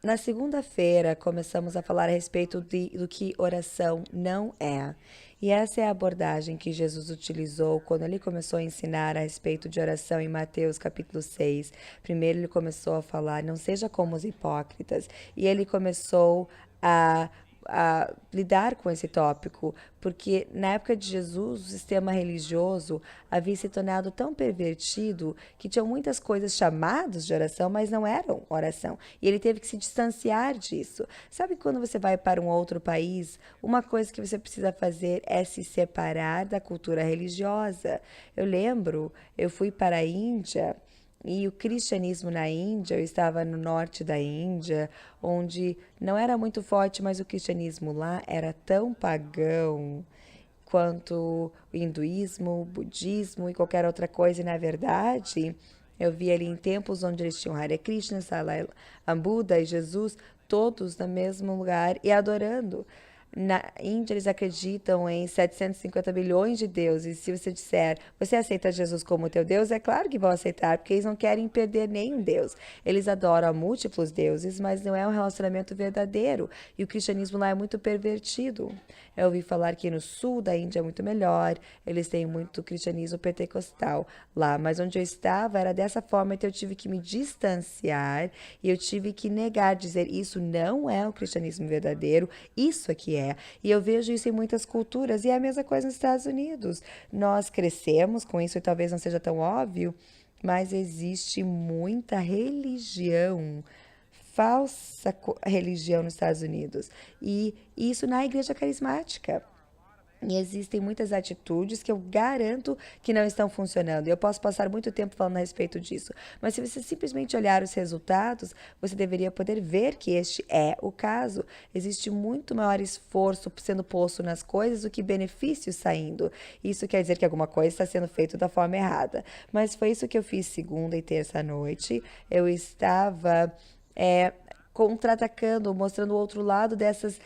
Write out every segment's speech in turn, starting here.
Na segunda-feira, começamos a falar a respeito do que oração não é. E essa é a abordagem que Jesus utilizou quando ele começou a ensinar a respeito de oração em Mateus capítulo 6. Primeiro ele começou a falar, não seja como os hipócritas. E ele começou a lidar com esse tópico, porque na época de Jesus o sistema religioso havia se tornado tão pervertido que tinham muitas coisas chamadas de oração, mas não eram oração. E ele teve que se distanciar disso. Sabe quando você vai para um outro país, uma coisa que você precisa fazer é se separar da cultura religiosa. Eu lembro, eu fui para a Índia e o cristianismo na Índia, eu estava no norte da Índia, onde não era muito forte, mas o cristianismo lá era tão pagão quanto o hinduísmo, o budismo e qualquer outra coisa. E na verdade, eu vi ali em templos onde eles tinham Hare Krishna, Buda e Jesus, todos no mesmo lugar e adorando. Na Índia, eles acreditam em 750 bilhões de deuses. Se você disser, você aceita Jesus como teu Deus? É claro que vão aceitar, porque eles não querem perder nenhum Deus. Eles adoram múltiplos deuses, mas não é um relacionamento verdadeiro. E o cristianismo lá é muito pervertido. Eu ouvi falar que no sul da Índia é muito melhor, eles têm muito cristianismo pentecostal lá, mas onde eu estava era dessa forma, então eu tive que me distanciar e eu tive que negar, dizer isso não é o cristianismo verdadeiro, isso aqui é. E eu vejo isso em muitas culturas e é a mesma coisa nos Estados Unidos. Nós crescemos com isso e talvez não seja tão óbvio, mas existe muita religião, falsa religião nos Estados Unidos. E isso na igreja carismática. E existem muitas atitudes que eu garanto que não estão funcionando. Eu posso passar muito tempo falando a respeito disso. Mas se você simplesmente olhar os resultados, você deveria poder ver que este é o caso. Existe muito maior esforço sendo posto nas coisas do que benefícios saindo. Isso quer dizer que alguma coisa está sendo feita da forma errada. Mas foi isso que eu fiz segunda e terça noite. Eu estava contra-atacando, mostrando o outro lado dessas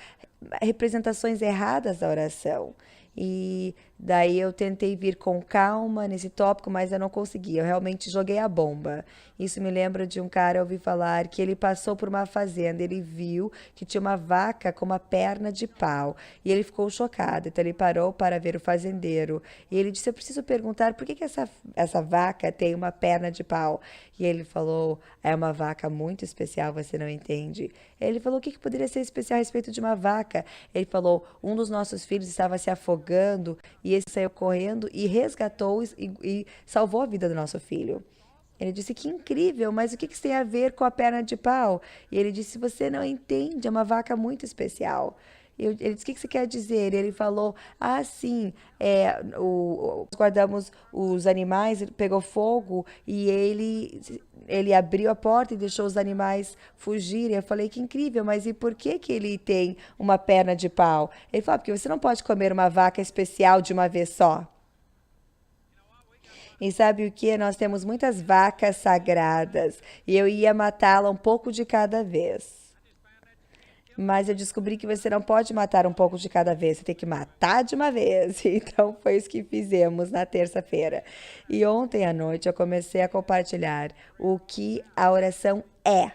representações erradas da oração. E daí eu tentei vir com calma nesse tópico, mas eu não consegui. Eu realmente joguei a bomba. Isso me lembra de um cara, eu ouvi falar que ele passou por uma fazenda, ele viu que tinha uma vaca com uma perna de pau e ele ficou chocado. Então ele parou para ver o fazendeiro e ele disse: eu preciso perguntar por que essa vaca tem uma perna de pau. E ele falou: é uma vaca muito especial, você não entende. Ele falou: o que poderia ser especial a respeito de uma vaca? Ele falou: um dos nossos filhos estava se afogando e ele saiu correndo e resgatou e salvou a vida do nosso filho. Ele disse: que incrível, mas o que isso tem a ver com a perna de pau? E ele disse: você não entende, é uma vaca muito especial. Ele disse: o que você quer dizer? Ele falou: ah, sim, guardamos os animais, pegou fogo e ele abriu a porta e deixou os animais fugirem. Eu falei: que incrível, mas e por que ele tem uma perna de pau? Ele falou: porque você não pode comer uma vaca especial de uma vez só. E sabe o que? Nós temos muitas vacas sagradas e eu ia matá-la um pouco de cada vez. Mas eu descobri que você não pode matar um pouco de cada vez, você tem que matar de uma vez. Então foi isso que fizemos na terça-feira. E ontem à noite eu comecei a compartilhar o que a oração é.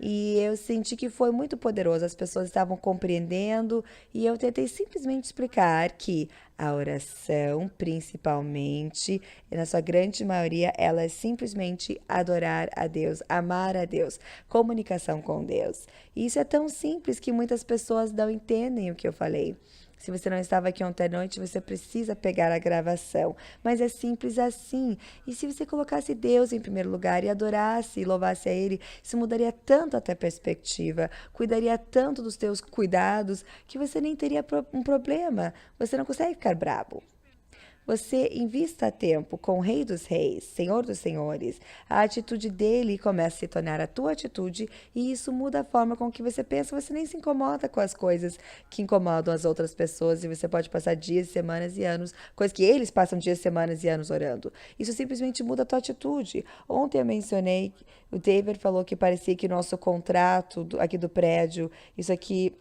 E eu senti que foi muito poderoso, as pessoas estavam compreendendo e eu tentei simplesmente explicar que a oração, principalmente, na sua grande maioria, ela é simplesmente adorar a Deus, amar a Deus, comunicação com Deus. E isso é tão simples que muitas pessoas não entendem o que eu falei. Se você não estava aqui ontem à noite, você precisa pegar a gravação. Mas é simples assim. E se você colocasse Deus em primeiro lugar e adorasse e louvasse a Ele, isso mudaria tanto a tua perspectiva, cuidaria tanto dos teus cuidados, que você nem teria um problema. Você não consegue ficar brabo. Você invista tempo com o Rei dos Reis, Senhor dos Senhores. A atitude dele começa a se tornar a tua atitude e isso muda a forma com que você pensa. Você nem se incomoda com as coisas que incomodam as outras pessoas e você pode passar dias, semanas e anos, coisas que eles passam dias, semanas e anos orando. Isso simplesmente muda a tua atitude. Ontem eu mencionei, o David falou que parecia que nosso contrato aqui do prédio, isso aqui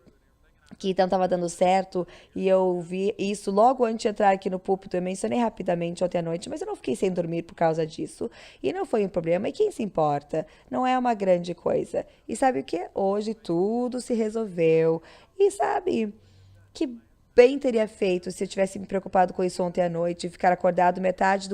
que não estava dando certo, e eu vi isso logo antes de entrar aqui no púlpito. Eu mencionei rapidamente ontem à noite, mas eu não fiquei sem dormir por causa disso, e não foi um problema. E quem se importa? Não é uma grande coisa. E sabe o que? Hoje tudo se resolveu. E sabe que bem teria feito se eu tivesse me preocupado com isso ontem à noite, ficar acordado metade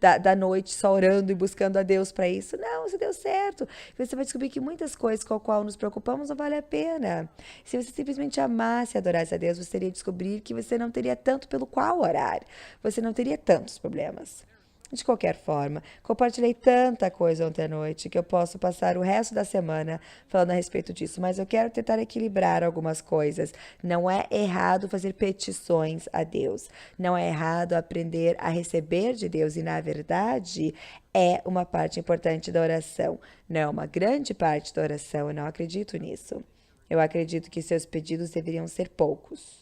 da noite só orando e buscando a Deus para isso. Não, isso deu certo. Você vai descobrir que muitas coisas com as quais nos preocupamos não vale a pena. Se você simplesmente amasse e adorasse a Deus, você iria descobrir que você não teria tanto pelo qual orar. Você não teria tantos problemas. De qualquer forma, compartilhei tanta coisa ontem à noite que eu posso passar o resto da semana falando a respeito disso, mas eu quero tentar equilibrar algumas coisas. Não é errado fazer petições a Deus, não é errado aprender a receber de Deus, e na verdade é uma parte importante da oração. Não é uma grande parte da oração, eu não acredito nisso. Eu acredito que seus pedidos deveriam ser poucos.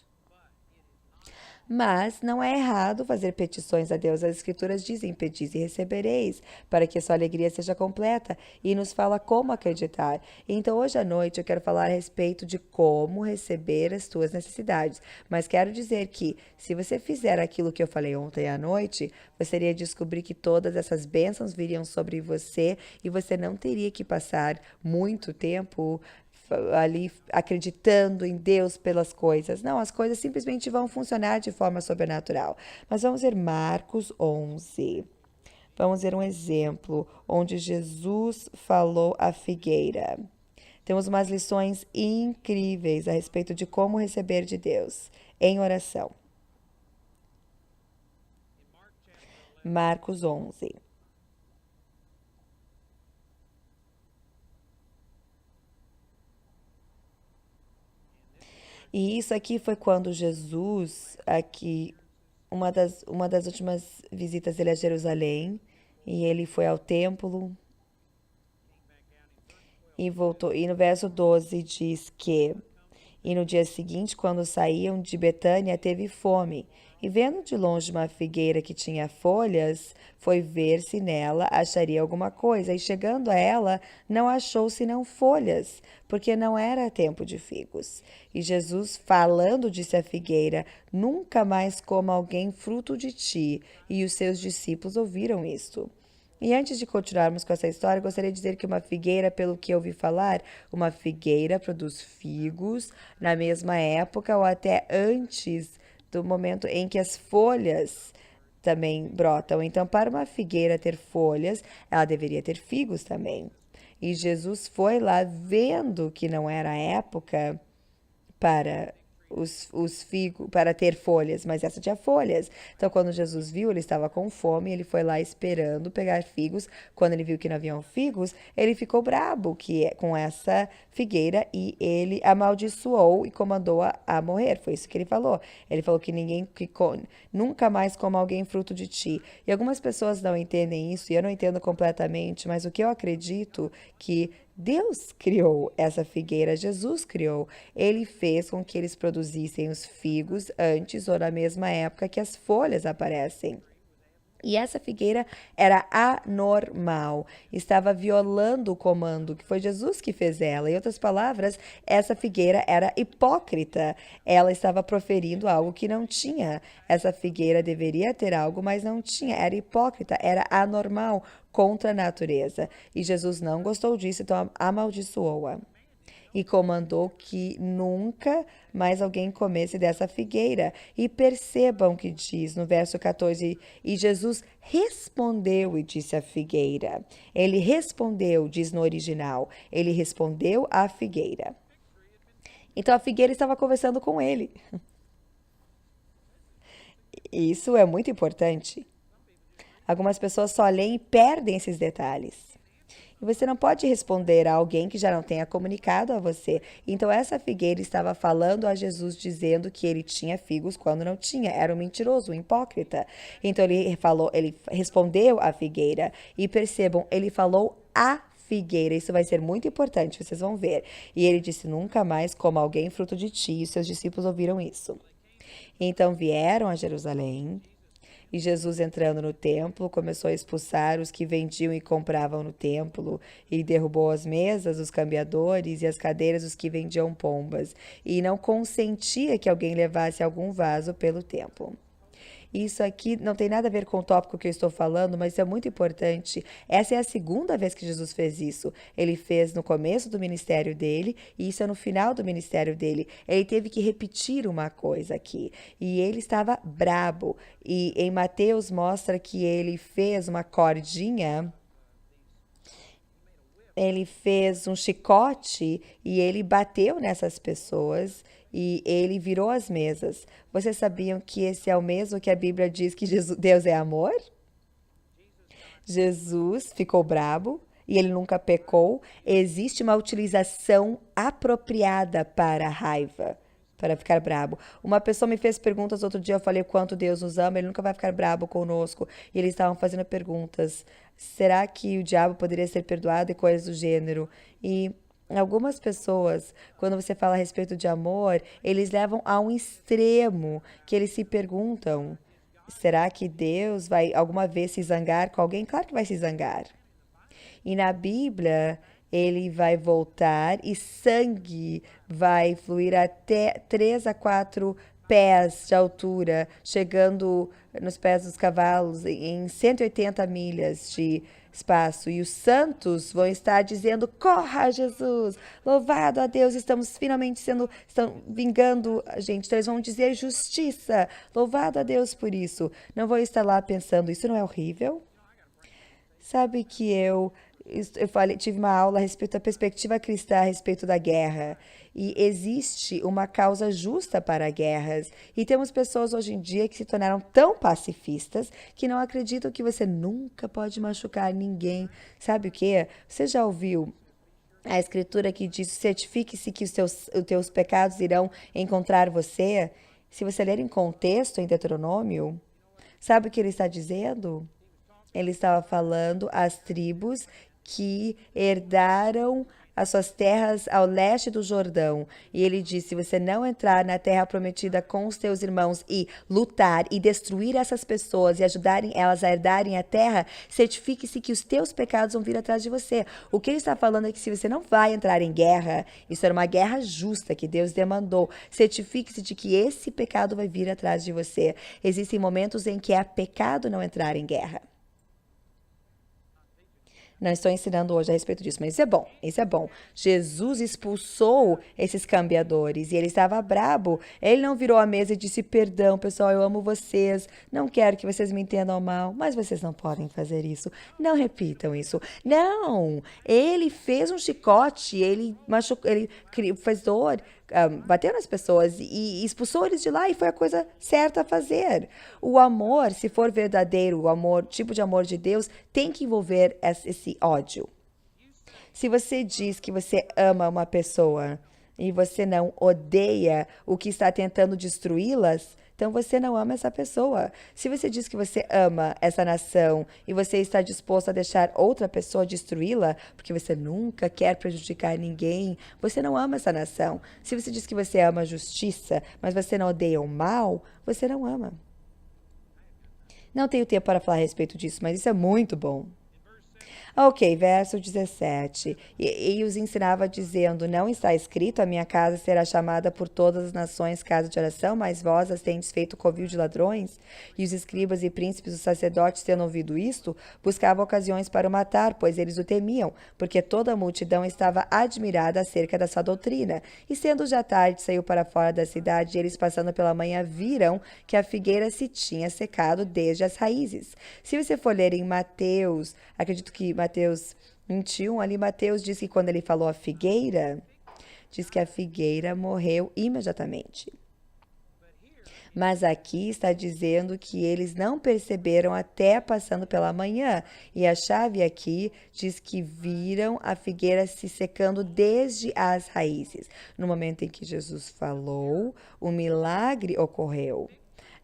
Mas não é errado fazer petições a Deus. As Escrituras dizem: pedis e recebereis, para que a sua alegria seja completa, e nos fala como acreditar. Então, hoje à noite, eu quero falar a respeito de como receber as tuas necessidades. Mas quero dizer que, se você fizer aquilo que eu falei ontem à noite, você iria descobrir que todas essas bênçãos viriam sobre você, e você não teria que passar muito tempo ali acreditando em Deus pelas coisas. Não, as coisas simplesmente vão funcionar de forma sobrenatural. Mas vamos ver Marcos 11. Vamos ver um exemplo onde Jesus falou à figueira. Temos umas lições incríveis a respeito de como receber de Deus em oração. Marcos 11. E isso aqui foi quando Jesus, aqui, uma das últimas visitas dele a Jerusalém, e ele foi ao templo e voltou. E no verso 12 diz que: e no dia seguinte, quando saíam de Betânia, teve fome. E vendo de longe uma figueira que tinha folhas, foi ver se nela acharia alguma coisa. E chegando a ela, não achou senão folhas, porque não era tempo de figos. E Jesus, falando, disse à figueira: nunca mais coma alguém fruto de ti. E os seus discípulos ouviram isto. E antes de continuarmos com essa história, gostaria de dizer que uma figueira, pelo que eu ouvi falar, uma figueira produz figos na mesma época ou até antes do momento em que as folhas também brotam. Então, para uma figueira ter folhas, ela deveria ter figos também. E Jesus foi lá vendo que não era a época para os figos, para ter folhas, mas essa tinha folhas. Então, quando Jesus viu, ele estava com fome, ele foi lá esperando pegar figos. Quando ele viu que não haviam figos, ele ficou brabo com essa figueira, e ele amaldiçoou e comandou a morrer. Foi isso que ele falou. Ele falou que nunca mais coma alguém fruto de ti. E algumas pessoas não entendem isso, e eu não entendo completamente, mas o que eu acredito que Deus criou essa figueira, Jesus criou. Ele fez com que eles produzissem os figos antes ou na mesma época que as folhas aparecem. E essa figueira era anormal, estava violando o comando, que foi Jesus que fez ela. Em outras palavras, essa figueira era hipócrita. Ela estava proferindo algo que não tinha. Essa figueira deveria ter algo, mas não tinha. Era hipócrita, era anormal, contra a natureza. E Jesus não gostou disso, então amaldiçoou-a e comandou que nunca mais alguém comesse dessa figueira. E percebam que diz no verso 14: e Jesus respondeu e disse à figueira. Ele respondeu, diz no original, ele respondeu à figueira. Então a figueira estava conversando com ele. Isso é muito importante. Algumas pessoas só leem e perdem esses detalhes. E você não pode responder a alguém que já não tenha comunicado a você. Então, essa figueira estava falando a Jesus, dizendo que ele tinha figos quando não tinha. Era um mentiroso, um hipócrita. Então, ele respondeu à figueira. E percebam, ele falou a figueira. Isso vai ser muito importante, vocês vão ver. E ele disse: nunca mais coma alguém fruto de ti. E seus discípulos ouviram isso. Então, vieram a Jerusalém. E Jesus, entrando no templo, começou a expulsar os que vendiam e compravam no templo, e derrubou as mesas, os cambiadores, e as cadeiras dos que vendiam pombas, e não consentia que alguém levasse algum vaso pelo templo. Isso aqui não tem nada a ver com o tópico que eu estou falando, mas isso é muito importante. Essa é a segunda vez que Jesus fez isso. Ele fez no começo do ministério dele e isso é no final do ministério dele. Ele teve que repetir uma coisa aqui. E ele estava brabo. E em Mateus mostra que ele fez uma cordinha. Ele fez um chicote e ele bateu nessas pessoas e ele virou as mesas. Vocês sabiam que esse é o mesmo que a Bíblia diz que Deus é amor? Jesus ficou brabo e ele nunca pecou. Existe uma utilização apropriada para a raiva, para ficar brabo. Uma pessoa me fez perguntas outro dia, eu falei o quanto Deus nos ama, ele nunca vai ficar brabo conosco. E eles estavam fazendo perguntas. Será que o diabo poderia ser perdoado e coisas do gênero? E algumas pessoas, quando você fala a respeito de amor, eles levam a um extremo que eles se perguntam: será que Deus vai alguma vez se zangar com alguém? Claro que vai se zangar. E na Bíblia, ele vai voltar e sangue vai fluir até 3 a 4 pés de altura, chegando nos pés dos cavalos em 180 milhas de espaço. E os santos vão estar dizendo: corra, Jesus! Louvado a Deus, estamos finalmente estão vingando a gente. Então eles vão dizer justiça. Louvado a Deus por isso. Não vou estar lá pensando: isso não é horrível? Sabe que tive uma aula a respeito da perspectiva cristã a respeito da guerra. E existe uma causa justa para guerras. E temos pessoas hoje em dia que se tornaram tão pacifistas que não acreditam que você nunca pode machucar ninguém. Sabe o quê? Você já ouviu a escritura que diz: certifique-se que os teus pecados irão encontrar você? Se você ler em contexto em Deuteronômio, sabe o que ele está dizendo? Ele estava falando às tribos que herdaram as suas terras ao leste do Jordão. E ele disse: se você não entrar na terra prometida com os teus irmãos e lutar e destruir essas pessoas e ajudarem elas a herdarem a terra, certifique-se que os teus pecados vão vir atrás de você. O que ele está falando é que se você não vai entrar em guerra, isso era uma guerra justa que Deus demandou, certifique-se de que esse pecado vai vir atrás de você. Existem momentos em que é pecado não entrar em guerra. Não estou ensinando hoje a respeito disso, mas isso é bom, isso é bom. Jesus expulsou esses cambiadores e ele estava brabo. Ele não virou a mesa e disse: perdão, pessoal, eu amo vocês, não quero que vocês me entendam mal, mas vocês não podem fazer isso. Não repitam isso. Não, ele fez um chicote, ele machucou, ele fez dor, bateu nas pessoas e expulsou eles de lá e foi a coisa certa a fazer. O amor, se for verdadeiro, o amor, tipo de amor de Deus, tem que envolver esse ódio. Se você diz que você ama uma pessoa e você não odeia o que está tentando destruí-las, então você não ama essa pessoa. Se você diz que você ama essa nação e você está disposto a deixar outra pessoa destruí-la, porque você nunca quer prejudicar ninguém, você não ama essa nação. Se você diz que você ama a justiça, mas você não odeia o mal, você não ama. Não tenho tempo para falar a respeito disso, mas isso é muito bom. Ok, verso 17. E os ensinava dizendo: não está escrito, a minha casa será chamada por todas as nações casa de oração, mas vós as tendes feito covil de ladrões? E os escribas e príncipes, os sacerdotes, tendo ouvido isto, buscavam ocasiões para o matar, pois eles o temiam, porque toda a multidão estava admirada acerca da sua doutrina. E sendo já tarde, saiu para fora da cidade, e eles passando pela manhã viram que a figueira se tinha secado desde as raízes. Se você for ler em Mateus, acredito que Mateus 21, ali Mateus diz que quando ele falou a figueira, diz que a figueira morreu imediatamente. Mas aqui está dizendo que eles não perceberam até passando pela manhã. E a chave aqui diz que viram a figueira se secando desde as raízes. No momento em que Jesus falou, o milagre ocorreu.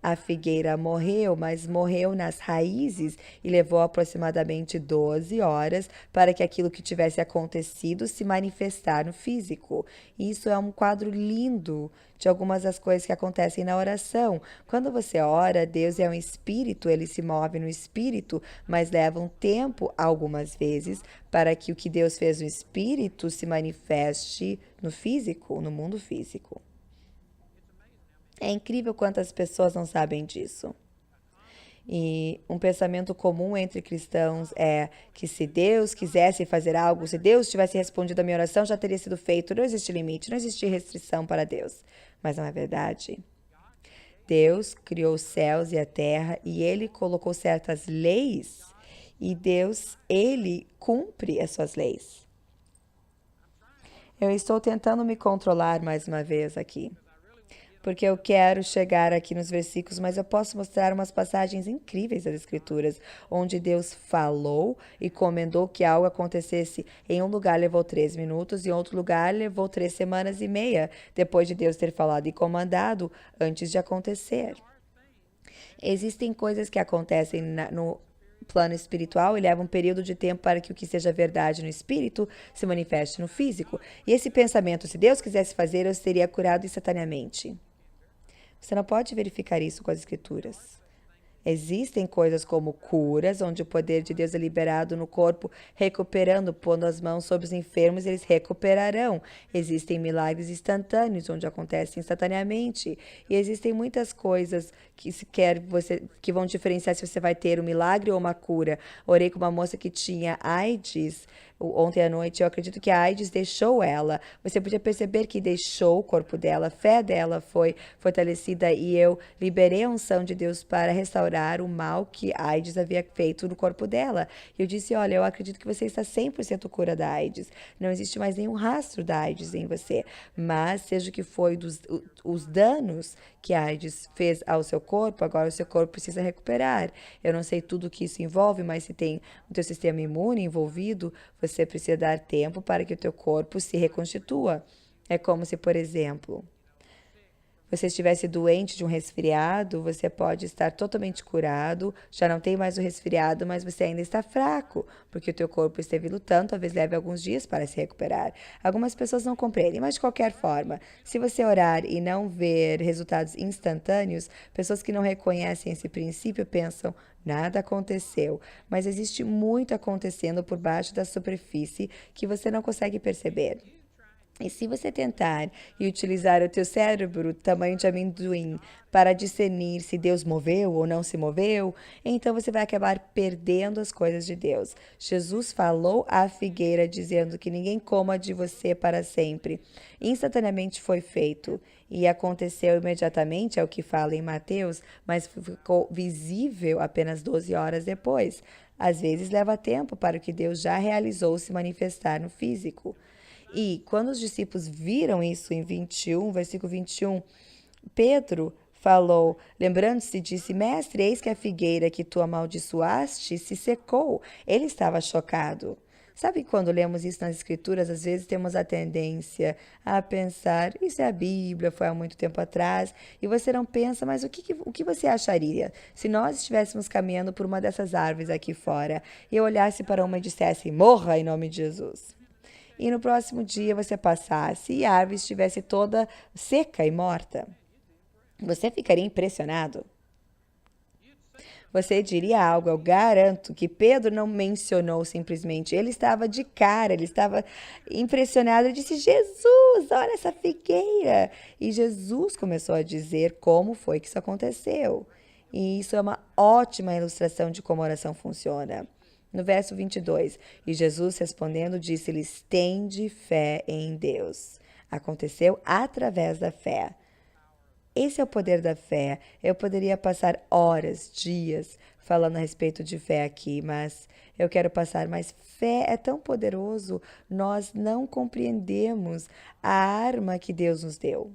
A figueira morreu, mas morreu nas raízes e levou aproximadamente 12 horas para que aquilo que tivesse acontecido se manifestar no físico. Isso é um quadro lindo de algumas das coisas que acontecem na oração. Quando você ora, Deus é um espírito, ele se move no espírito, mas leva um tempo, algumas vezes, para que o que Deus fez no espírito se manifeste no físico, no mundo físico. É incrível quantas pessoas não sabem disso. E um pensamento comum entre cristãos é que se Deus quisesse fazer algo, se Deus tivesse respondido a minha oração, já teria sido feito. Não existe limite, não existe restrição para Deus. Mas não é verdade. Deus criou os céus e a terra e ele colocou certas leis e Deus, ele cumpre as suas leis. Eu estou tentando me controlar mais uma vez aqui, porque eu quero chegar aqui nos versículos, mas eu posso mostrar umas passagens incríveis das Escrituras, onde Deus falou e comendou que algo acontecesse. Em um lugar levou 3 minutos, e em outro lugar levou 3 semanas e meia, depois de Deus ter falado e comandado, antes de acontecer. Existem coisas que acontecem no plano espiritual e leva um período de tempo para que o que seja verdade no espírito se manifeste no físico. E esse pensamento, se Deus quisesse fazer, eu seria curado instantaneamente. Você não pode verificar isso com as escrituras. Existem coisas como curas, onde o poder de Deus é liberado no corpo, recuperando, pondo as mãos sobre os enfermos, eles recuperarão. Existem milagres instantâneos, onde acontecem instantaneamente. E existem muitas coisas que vão diferenciar se você vai ter um milagre ou uma cura. Orei com uma moça que tinha AIDS ontem à noite. Eu acredito que a AIDS deixou ela. Você podia perceber que deixou o corpo dela, a fé dela foi fortalecida e eu liberei a unção de Deus para restaurar o mal que a AIDS havia feito no corpo dela. E eu disse, olha, eu acredito que você está 100% cura da AIDS. Não existe mais nenhum rastro da AIDS em você. Mas seja o que foi os danos que a AIDS fez ao seu corpo, agora o seu corpo precisa recuperar. Eu não sei tudo o que isso envolve, mas se tem o teu sistema imune envolvido, você precisa dar tempo para que o teu corpo se reconstitua. É como se, por exemplo, você estivesse doente de um resfriado, você pode estar totalmente curado, já não tem mais o resfriado, mas você ainda está fraco, porque o teu corpo esteve lutando, talvez leve alguns dias para se recuperar. Algumas pessoas não compreendem, mas de qualquer forma, se você orar e não ver resultados instantâneos, pessoas que não reconhecem esse princípio pensam, nada aconteceu, mas existe muito acontecendo por baixo da superfície que você não consegue perceber. E se você tentar e utilizar o teu cérebro, tamanho de amendoim, para discernir se Deus moveu ou não se moveu, então você vai acabar perdendo as coisas de Deus. Jesus falou à figueira dizendo que ninguém coma de você para sempre. Instantaneamente foi feito e aconteceu imediatamente, é o que fala em Mateus, mas ficou visível apenas 12 horas depois. Às vezes leva tempo para o que Deus já realizou se manifestar no físico. E quando os discípulos viram isso em 21, versículo 21, Pedro falou, lembrando-se, disse, mestre, eis que a figueira que tu amaldiçoaste se secou. Ele estava chocado. Sabe quando lemos isso nas escrituras, às vezes temos a tendência a pensar, isso é a Bíblia, foi há muito tempo atrás, e você não pensa, mas o que você acharia se nós estivéssemos caminhando por uma dessas árvores aqui fora e eu olhasse para uma e dissesse, morra em nome de Jesus? E no próximo dia você passasse e a árvore estivesse toda seca e morta. Você ficaria impressionado? Você diria algo, eu garanto que Pedro não mencionou simplesmente, ele estava de cara, ele estava impressionado, ele disse, Jesus, olha essa figueira. E Jesus começou a dizer como foi que isso aconteceu. E isso é uma ótima ilustração de como a oração funciona. No verso 22, e Jesus respondendo disse-lhes, tende fé em Deus. Aconteceu através da fé. Esse é o poder da fé. Eu poderia passar horas, dias, falando a respeito de fé aqui, mas eu quero passar, mas fé é tão poderoso, nós não compreendemos a arma que Deus nos deu.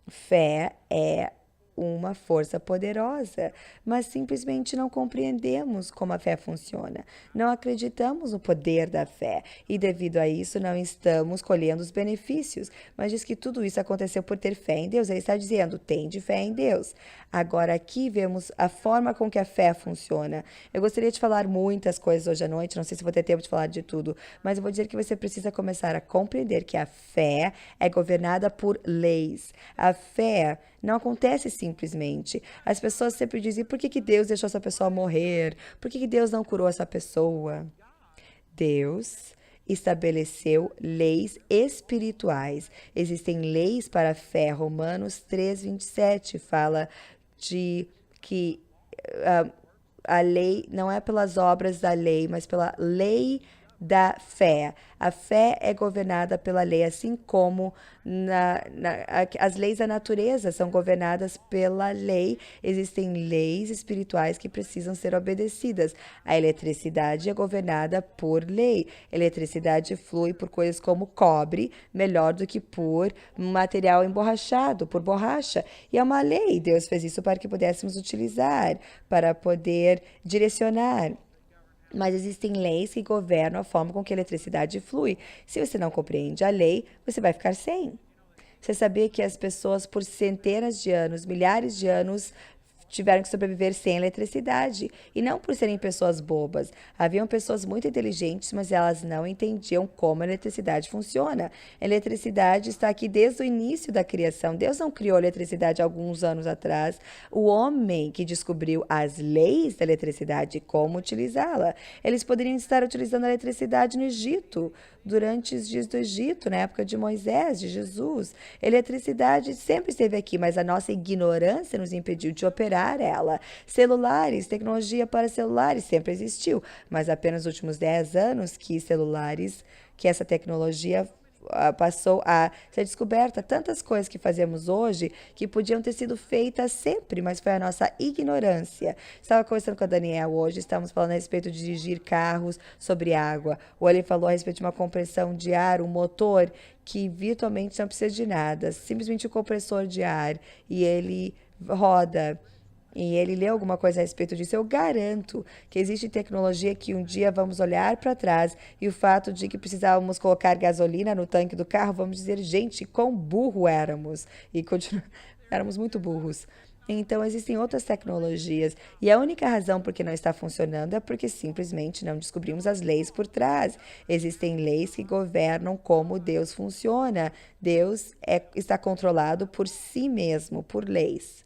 Fé é uma força poderosa, mas simplesmente não compreendemos como a fé funciona. Não acreditamos no poder da fé e, devido a isso, não estamos colhendo os benefícios. Mas diz que tudo isso aconteceu por ter fé em Deus. Ele está dizendo: tende fé em Deus. Agora, aqui vemos a forma com que a fé funciona. Eu gostaria de falar muitas coisas hoje à noite, não sei se vou ter tempo de falar de tudo, mas eu vou dizer que você precisa começar a compreender que a fé é governada por leis. A fé não acontece simplesmente. As pessoas sempre dizem: por que Deus deixou essa pessoa morrer? Por que Deus não curou essa pessoa? Deus estabeleceu leis espirituais. Existem leis para a fé. Romanos 3:27 fala de que a lei não é pelas obras da lei, mas pela lei da fé. A fé é governada pela lei, assim como as leis da natureza são governadas pela lei. Existem leis espirituais que precisam ser obedecidas. A eletricidade é governada por lei. A eletricidade flui por coisas como cobre, melhor do que por material emborrachado, por borracha. E é uma lei. Deus fez isso para que pudéssemos utilizar, para poder direcionar. Mas existem leis que governam a forma com que a eletricidade flui. Se você não compreende a lei, você vai ficar sem. Você sabia que as pessoas, por centenas de anos, milhares de anos, tiveram que sobreviver sem eletricidade. E não por serem pessoas bobas. Haviam pessoas muito inteligentes, mas elas não entendiam como a eletricidade funciona. A eletricidade está aqui desde o início da criação. Deus não criou a eletricidade alguns anos atrás. O homem que descobriu as leis da eletricidade e como utilizá-la. Eles poderiam estar utilizando a eletricidade no Egito, durante os dias do Egito, na época de Moisés, de Jesus. A eletricidade sempre esteve aqui, mas a nossa ignorância nos impediu de operar ela. Celulares, tecnologia para celulares sempre existiu, mas apenas nos últimos 10 anos que essa tecnologia passou a ser descoberta. Tantas coisas que fazemos hoje que podiam ter sido feitas sempre, mas foi a nossa ignorância. Estava conversando com a Daniela hoje, estávamos falando a respeito de dirigir carros sobre água. O ele falou a respeito de uma compressão de ar, um motor que virtualmente não precisa de nada, simplesmente um compressor de ar, e ele roda. E ele leu alguma coisa a respeito disso. Eu garanto que existe tecnologia que um dia vamos olhar para trás e o fato de que precisávamos colocar gasolina no tanque do carro, vamos dizer: gente, quão burro éramos. E éramos muito burros. Então, existem outras tecnologias e a única razão por que não está funcionando é porque simplesmente não descobrimos as leis por trás. Existem leis que governam como Deus funciona. Deus está controlado por si mesmo, por leis.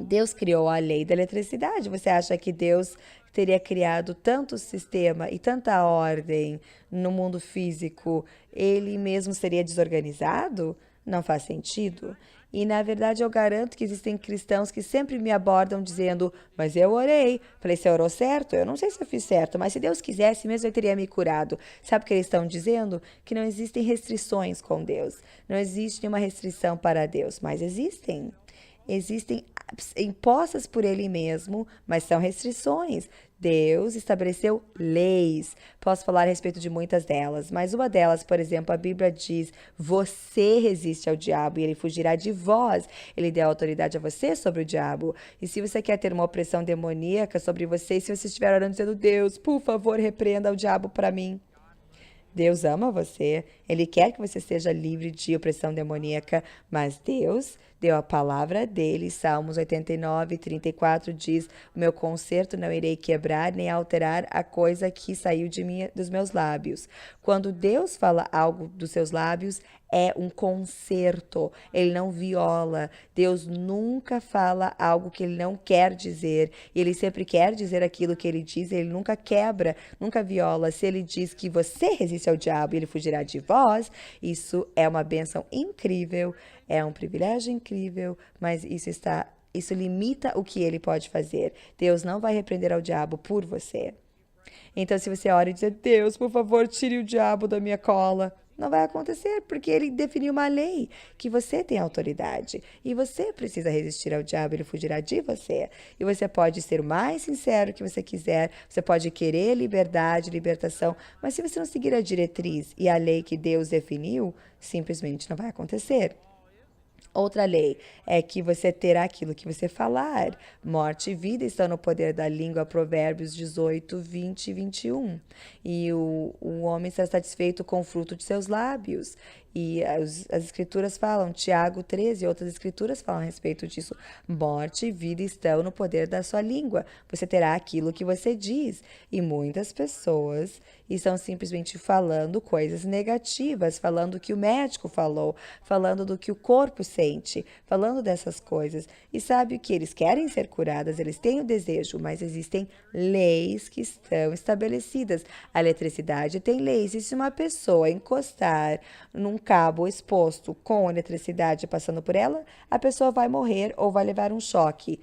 Deus criou a lei da eletricidade. Você acha que Deus teria criado tanto sistema e tanta ordem no mundo físico, ele mesmo seria desorganizado? Não faz sentido. E, na verdade, eu garanto que existem cristãos que sempre me abordam dizendo: mas eu orei. Falei: você orou certo? Eu não sei se eu fiz certo, mas se Deus quisesse mesmo, ele teria me curado. Sabe o que eles estão dizendo? Que não existem restrições com Deus. Não existe nenhuma restrição para Deus, mas existem. Existem impostas por ele mesmo, mas são restrições. Deus estabeleceu leis. Posso falar a respeito de muitas delas, mas uma delas, por exemplo, a Bíblia diz: você resiste ao diabo e ele fugirá de vós. Ele deu autoridade a você sobre o diabo. E se você quer ter uma opressão demoníaca sobre você, se você estiver orando dizendo: Deus, por favor, repreenda o diabo para mim. Deus ama você, ele quer que você seja livre de opressão demoníaca, mas Deus deu a palavra dele. Salmos 89:34 diz: o meu concerto não irei quebrar nem alterar a coisa que saiu dos meus lábios. Quando Deus fala algo dos seus lábios, é um concerto, ele não viola. Deus nunca fala algo que ele não quer dizer, ele sempre quer dizer aquilo que ele diz, ele nunca quebra, nunca viola. Se ele diz que você resiste ao diabo e ele fugirá de vós, isso é uma bênção incrível, é um privilégio incrível, mas isso limita o que ele pode fazer. Deus não vai repreender ao diabo por você. Então, se você ora e diz: Deus, por favor, tire o diabo da minha cola, não vai acontecer, porque ele definiu uma lei que você tem autoridade. E você precisa resistir ao diabo, ele fugirá de você. E você pode ser o mais sincero que você quiser, você pode querer liberdade, libertação, mas se você não seguir a diretriz e a lei que Deus definiu, simplesmente não vai acontecer. Outra lei é que você terá aquilo que você falar. Morte e vida estão no poder da língua, Provérbios 18, 20 e 21. E o homem será satisfeito com o fruto de seus lábios. E as escrituras falam, Tiago 13 e outras escrituras falam a respeito disso. Morte e vida estão no poder da sua língua. Você terá aquilo que você diz. E muitas pessoas estão simplesmente falando coisas negativas, falando o que o médico falou, falando do que o corpo sente, falando dessas coisas. E sabe o que? Eles querem ser curadas, eles têm o desejo, mas existem leis que estão estabelecidas. A eletricidade tem leis. E se uma pessoa encostar num cabo exposto com eletricidade passando por ela, a pessoa vai morrer ou vai levar um choque.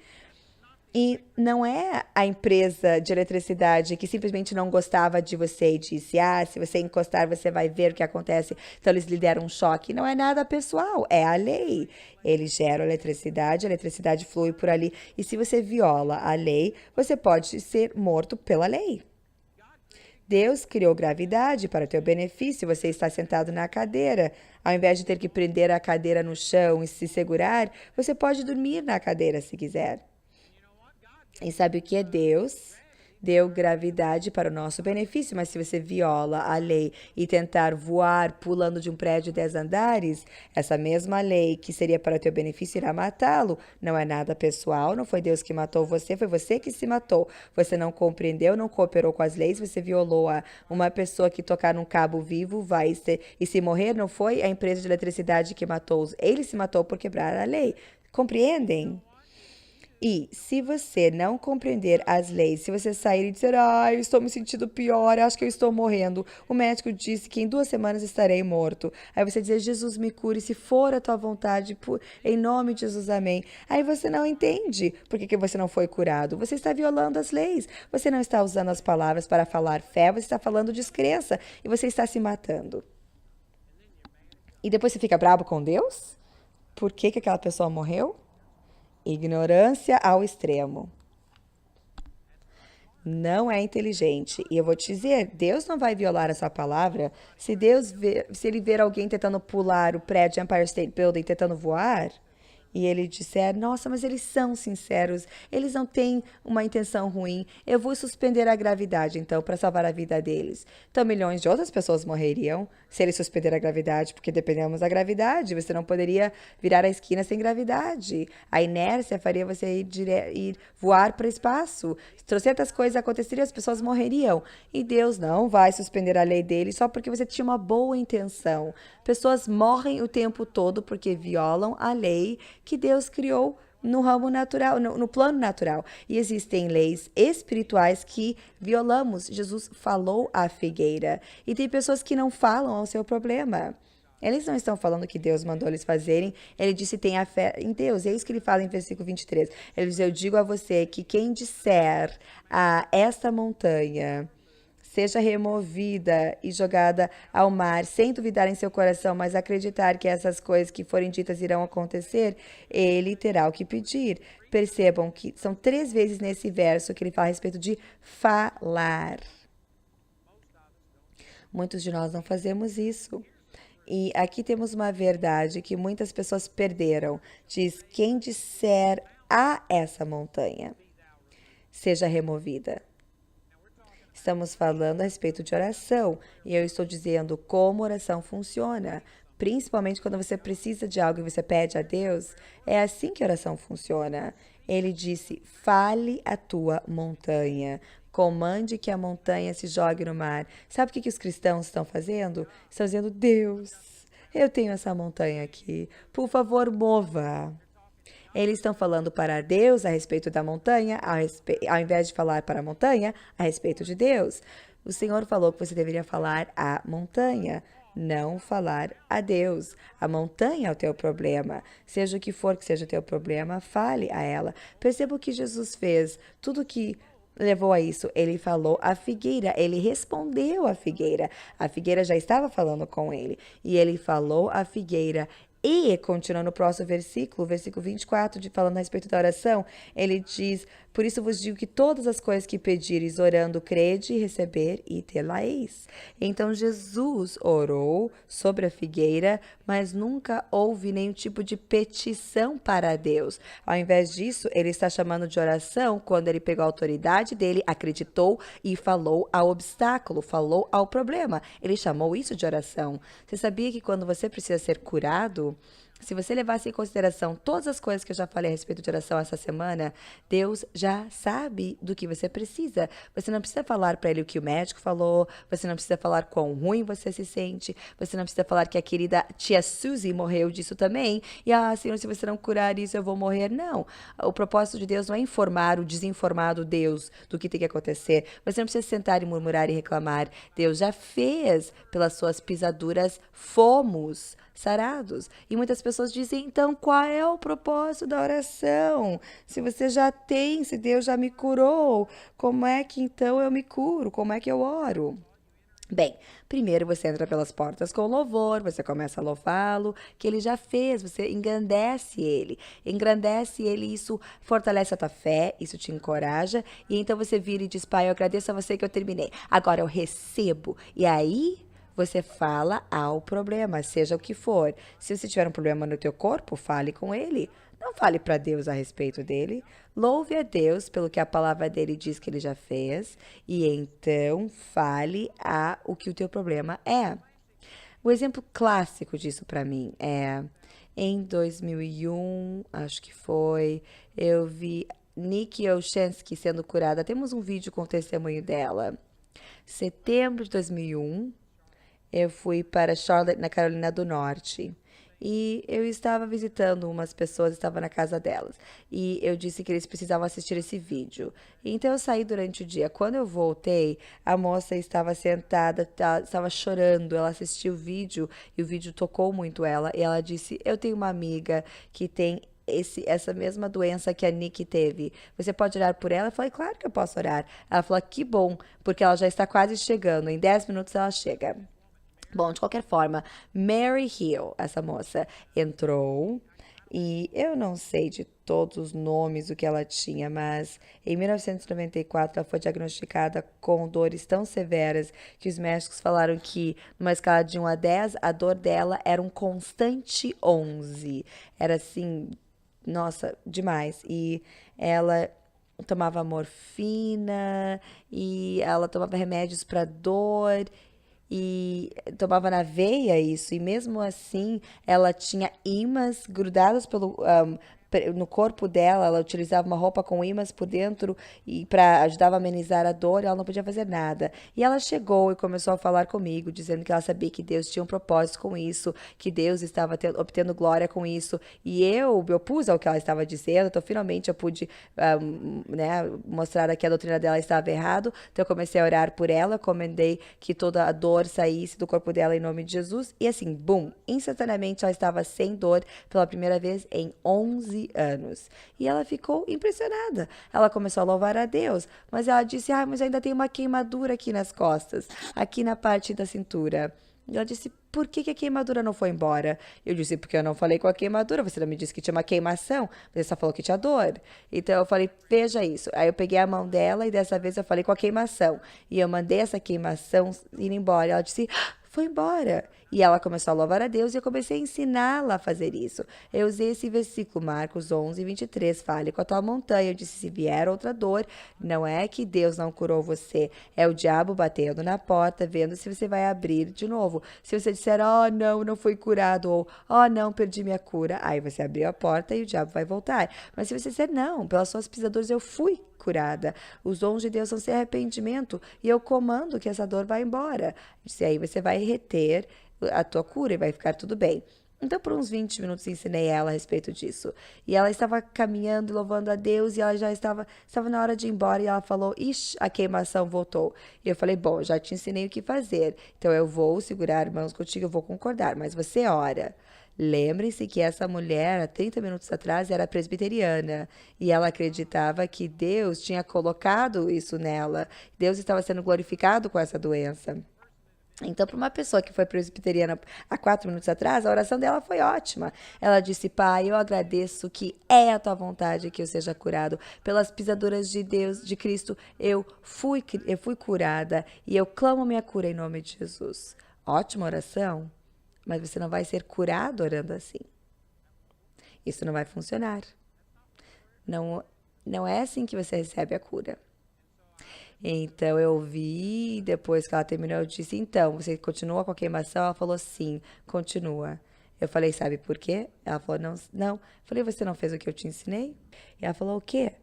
E não é a empresa de eletricidade que simplesmente não gostava de você e disse, se você encostar, você vai ver o que acontece. Então, eles lhe deram um choque. Não é nada pessoal, é a lei. Eles geram eletricidade, a eletricidade flui por ali. E se você viola a lei, você pode ser morto pela lei. Deus criou gravidade para o teu benefício. Você está sentado na cadeira. Ao invés de ter que prender a cadeira no chão e se segurar, você pode dormir na cadeira se quiser. E sabe o que é Deus? Deu gravidade para o nosso benefício, mas se você viola a lei e tentar voar pulando de um prédio de 10 andares, essa mesma lei que seria para o teu benefício irá matá-lo. Não é nada pessoal, não foi Deus que matou você, foi você que se matou. Você não compreendeu, não cooperou com as leis, você violou uma pessoa que tocar num cabo vivo e se morrer, não foi a empresa de eletricidade que matou. Ele se matou por quebrar a lei. Compreendem? E se você não compreender as leis, se você sair e dizer, eu estou me sentindo pior, acho que eu estou morrendo, o médico disse que em 2 semanas estarei morto. Aí você dizer, Jesus me cure, se for a tua vontade, em nome de Jesus, amém. Aí você não entende por que você não foi curado. Você está violando as leis, você não está usando as palavras para falar fé, você está falando descrença e você está se matando. E depois você fica bravo com Deus? Por que aquela pessoa morreu? Ignorância ao extremo. Não é inteligente. E eu vou te dizer, Deus não vai violar essa palavra. Se ele ver alguém tentando pular o prédio Empire State Building, tentando voar, e ele disser, nossa, mas eles são sinceros, eles não têm uma intenção ruim, eu vou suspender a gravidade, então, para salvar a vida deles. Então, milhões de outras pessoas morreriam se ele suspender a gravidade, porque dependemos da gravidade, você não poderia virar a esquina sem gravidade. A inércia faria você ir voar para o espaço. Trocentas coisas aconteceriam, as pessoas morreriam. E Deus não vai suspender a lei dele só porque você tinha uma boa intenção. Pessoas morrem o tempo todo porque violam a lei que Deus criou no ramo natural, no plano natural. E existem leis espirituais que violamos. Jesus falou à figueira. E tem pessoas que não falam ao seu problema. Eles não estão falando que Deus mandou eles fazerem. Ele disse, tenha fé em Deus. É isso que ele fala em versículo 23. Ele diz, eu digo a você que quem disser a esta montanha, seja removida e jogada ao mar, sem duvidar em seu coração, mas acreditar que essas coisas que forem ditas irão acontecer, ele terá o que pedir. Percebam que são 3 vezes nesse verso que ele fala a respeito de falar. Muitos de nós não fazemos isso. E aqui temos uma verdade que muitas pessoas perderam. Diz, quem disser a essa montanha, seja removida. Estamos falando a respeito de oração e eu estou dizendo como oração funciona. Principalmente quando você precisa de algo e você pede a Deus, é assim que a oração funciona. Ele disse, fale a tua montanha, comande que a montanha se jogue no mar. Sabe o que os cristãos estão fazendo? Estão dizendo, Deus, eu tenho essa montanha aqui, por favor, mova. Eles estão falando para Deus a respeito da montanha, ao invés de falar para a montanha a respeito de Deus. O Senhor falou que você deveria falar à montanha, não falar a Deus. A montanha é o teu problema. Seja o que for que seja o teu problema, fale a ela. Perceba o que Jesus fez, tudo que levou a isso. Ele falou à figueira, ele respondeu à figueira. A figueira já estava falando com ele. E ele falou à figueira. E, continuando no próximo versículo 24, falando a respeito da oração, ele diz Por isso vos digo que todas as coisas que pedires orando, crede, receber e tê-la-eis. Então Jesus orou sobre a figueira, mas nunca houve nenhum tipo de petição para Deus. Ao invés disso, ele está chamando de oração quando ele pegou a autoridade dele, acreditou e falou ao obstáculo, falou ao problema. Ele chamou isso de oração. Você sabia que quando você precisa ser curado, se você levasse em consideração todas as coisas que eu já falei a respeito de oração essa semana, Deus já sabe do que você precisa. Você não precisa falar para ele o que o médico falou, você não precisa falar quão ruim você se sente, você não precisa falar que a querida tia Suzy morreu disso também, e Senhor, se você não curar isso, eu vou morrer. Não. O propósito de Deus não é informar o desinformado Deus do que tem que acontecer. Você não precisa sentar e murmurar e reclamar. Deus já fez, pelas suas pisaduras, fomos sarados. E muitas pessoas dizem, então, qual é o propósito da oração? Se você já tem, se Deus já me curou, como é que então eu me curo? Como é que eu oro? Bem, primeiro você entra pelas portas com louvor, você começa a louvá-lo, que ele já fez, você engrandece ele, isso fortalece a tua fé, isso te encoraja, e então você vira e diz, Pai, eu agradeço a você que eu terminei, agora eu recebo, e aí você fala ao problema, seja o que for. Se você tiver um problema no teu corpo, fale com ele. Não fale para Deus a respeito dele. Louve a Deus pelo que a palavra dele diz que ele já fez. E então fale o que o teu problema é. O exemplo clássico disso para mim é em 2001, acho que foi, eu vi Nikki Olshansky sendo curada. Temos um vídeo com o testemunho dela. Setembro de 2001. Eu fui para Charlotte, na Carolina do Norte. E eu estava visitando umas pessoas, estava na casa delas. E eu disse que eles precisavam assistir esse vídeo. Então eu saí durante o dia. Quando eu voltei, a moça estava sentada, estava chorando. Ela assistiu o vídeo e o vídeo tocou muito ela. E ela disse: Eu tenho uma amiga que tem essa mesma doença que a Nikki teve. Você pode orar por ela? Eu falei, claro que eu posso orar. Ela falou, que bom, porque ela já está quase chegando. Em 10 minutos ela chega. Bom, de qualquer forma, Mary Hill, essa moça, entrou e eu não sei de todos os nomes o que ela tinha, mas em 1994 ela foi diagnosticada com dores tão severas que os médicos falaram que, numa escala de 1 a 10, a dor dela era um constante 11. Era assim, nossa, demais. E ela tomava morfina e ela tomava remédios para dor e tomava na veia isso, e mesmo assim ela tinha ímãs grudados no corpo dela, ela utilizava uma roupa com ímãs por dentro e para ajudava a amenizar a dor, e ela não podia fazer nada. E ela chegou e começou a falar comigo, dizendo que ela sabia que Deus tinha um propósito com isso, que Deus estava obtendo glória com isso. E eu me opus ao que ela estava dizendo, então finalmente eu pude né, mostrar que a doutrina dela estava errado. Então eu comecei a orar por ela, comendei que toda a dor saísse do corpo dela em nome de Jesus. E assim, bum, instantaneamente ela estava sem dor pela primeira vez em 11 anos. E ela ficou impressionada. Ela começou a louvar a Deus, mas ela disse, mas ainda tem uma queimadura aqui nas costas, aqui na parte da cintura. E ela disse, por que a queimadura não foi embora? Eu disse, porque eu não falei com a queimadura, você não me disse que tinha uma queimação, você só falou que tinha dor. Então eu falei, veja isso. Aí eu peguei a mão dela e dessa vez eu falei com a queimação. E eu mandei essa queimação ir embora. Ela disse, foi embora. E ela começou a louvar a Deus e eu comecei a ensiná-la a fazer isso. Eu usei esse versículo, Marcos 11, 23. Fale com a tua montanha. Eu disse, se vier outra dor, não é que Deus não curou você. É o diabo batendo na porta, vendo se você vai abrir de novo. Se você disser, não, não fui curado, ou, não, perdi minha cura. Aí você abriu a porta e o diabo vai voltar. Mas se você disser, não, pelas suas pisaduras eu fui curada. Os dons de Deus são sem arrependimento e eu comando que essa dor vá embora. E aí você vai reter a tua cura e vai ficar tudo bem. Então, por uns 20 minutos, ensinei ela a respeito disso. E ela estava caminhando, louvando a Deus, e ela já estava na hora de ir embora, e ela falou, ixi, a queimação voltou. E eu falei, bom, já te ensinei o que fazer, então eu vou segurar mãos contigo, eu vou concordar, mas você ora. Lembre-se que essa mulher, há 30 minutos atrás, era presbiteriana, e ela acreditava que Deus tinha colocado isso nela. Deus estava sendo glorificado com essa doença. Então, para uma pessoa que foi presbiteriana há 4 minutos atrás, a oração dela foi ótima. Ela disse: Pai, eu agradeço que é a tua vontade que eu seja curado. Pelas pisaduras de Deus, de Cristo, eu fui curada e eu clamo minha cura em nome de Jesus. Ótima oração, mas você não vai ser curado orando assim. Isso não vai funcionar. Não, não é assim que você recebe a cura. Então eu vi, depois que ela terminou, eu disse: Então, você continua com a queimação? Ela falou: Sim, continua. Eu falei: Sabe por quê? Ela falou: Não, não. Eu falei: Você não fez o que eu te ensinei? E ela falou: O quê?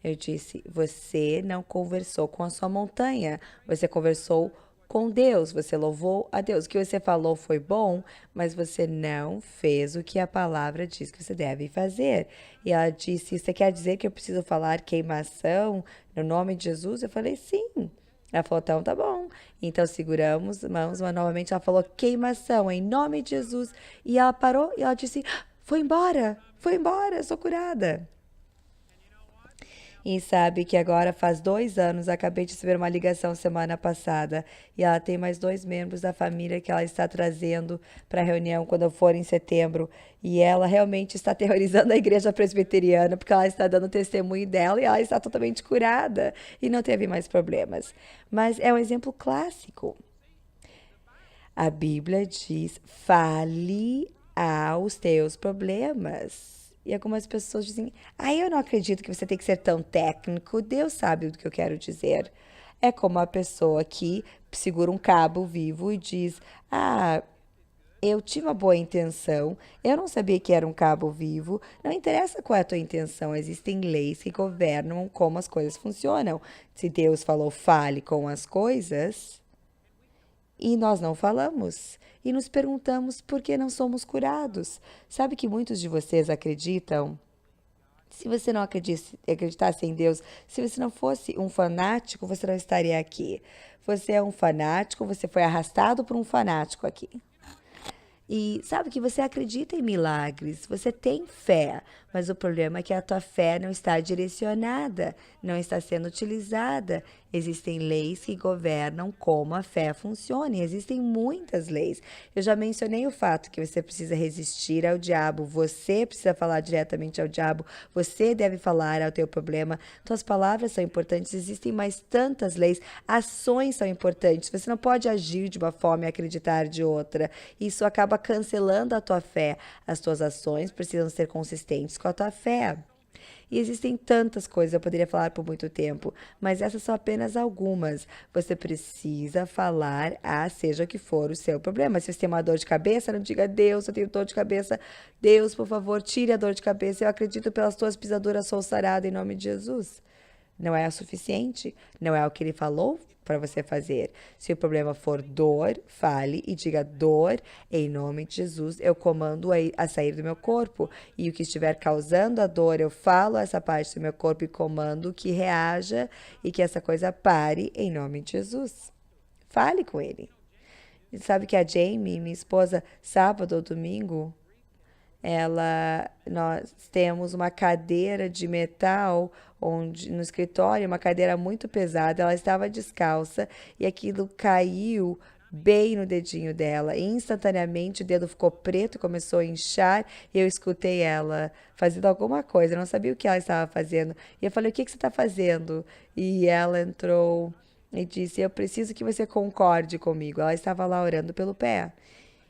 Eu disse: Você não conversou com a sua montanha, você conversou com Deus, você louvou a Deus. O que você falou foi bom, mas você não fez o que a palavra diz que você deve fazer. E ela disse: Você quer dizer que eu preciso falar queimação no nome de Jesus? Eu falei: Sim. Ela falou: Então tá bom. Então seguramos mãos, mas novamente ela falou: Queimação em nome de Jesus. E ela parou e ela disse: foi embora, sou curada. E sabe que agora faz 2 anos, acabei de receber uma ligação semana passada, e ela tem mais 2 membros da família que ela está trazendo para a reunião quando eu for em setembro. E ela realmente está aterrorizando a igreja presbiteriana, porque ela está dando testemunho dela e ela está totalmente curada e não teve mais problemas. Mas é um exemplo clássico. A Bíblia diz: fale aos teus problemas. E algumas pessoas dizem: eu não acredito que você tem que ser tão técnico. Deus sabe o que eu quero dizer. É como a pessoa que segura um cabo vivo e diz: Ah, eu tive uma boa intenção, eu não sabia que era um cabo vivo. Não interessa qual é a tua intenção, existem leis que governam como as coisas funcionam. Se Deus falou, fale com as coisas. E nós não falamos. E nos perguntamos por que não somos curados. Sabe que muitos de vocês acreditam? Se você não acreditasse em Deus, se você não fosse um fanático, você não estaria aqui. Você é um fanático, você foi arrastado por um fanático aqui. E sabe que você acredita em milagres, você tem fé, mas o problema é que a tua fé não está direcionada, não está sendo utilizada. Existem leis que governam como a fé funciona, e existem muitas leis. Eu já mencionei o fato que você precisa resistir ao diabo, você precisa falar diretamente ao diabo, você deve falar ao teu problema. Tuas palavras são importantes, existem mais tantas leis, ações são importantes. Você não pode agir de uma forma e acreditar de outra. Isso acaba cancelando a tua fé. As tuas ações precisam ser consistentes com a tua fé. E existem tantas coisas, eu poderia falar por muito tempo, mas essas são apenas algumas. Você precisa falar seja o que for o seu problema. Se você tem uma dor de cabeça, não diga: Deus, eu tenho dor de cabeça. Deus, por favor, tire a dor de cabeça. Eu acredito pelas tuas pisaduras sou sarada em nome de Jesus. Não é o suficiente, não é o que ele falou para você fazer. Se o problema for dor, fale e diga: dor, em nome de Jesus, eu comando a sair do meu corpo. E o que estiver causando a dor, eu falo essa parte do meu corpo e comando que reaja e que essa coisa pare, em nome de Jesus. Fale com ele. E sabe que a Jamie, minha esposa, sábado ou domingo, nós temos uma cadeira de metal no escritório, uma cadeira muito pesada. Ela estava descalça e aquilo caiu bem no dedinho dela. E instantaneamente o dedo ficou preto, começou a inchar e eu escutei ela fazendo alguma coisa. Eu não sabia o que ela estava fazendo. E eu falei: O que você está fazendo? E ela entrou e disse: Eu preciso que você concorde comigo. Ela estava lá orando pelo pé.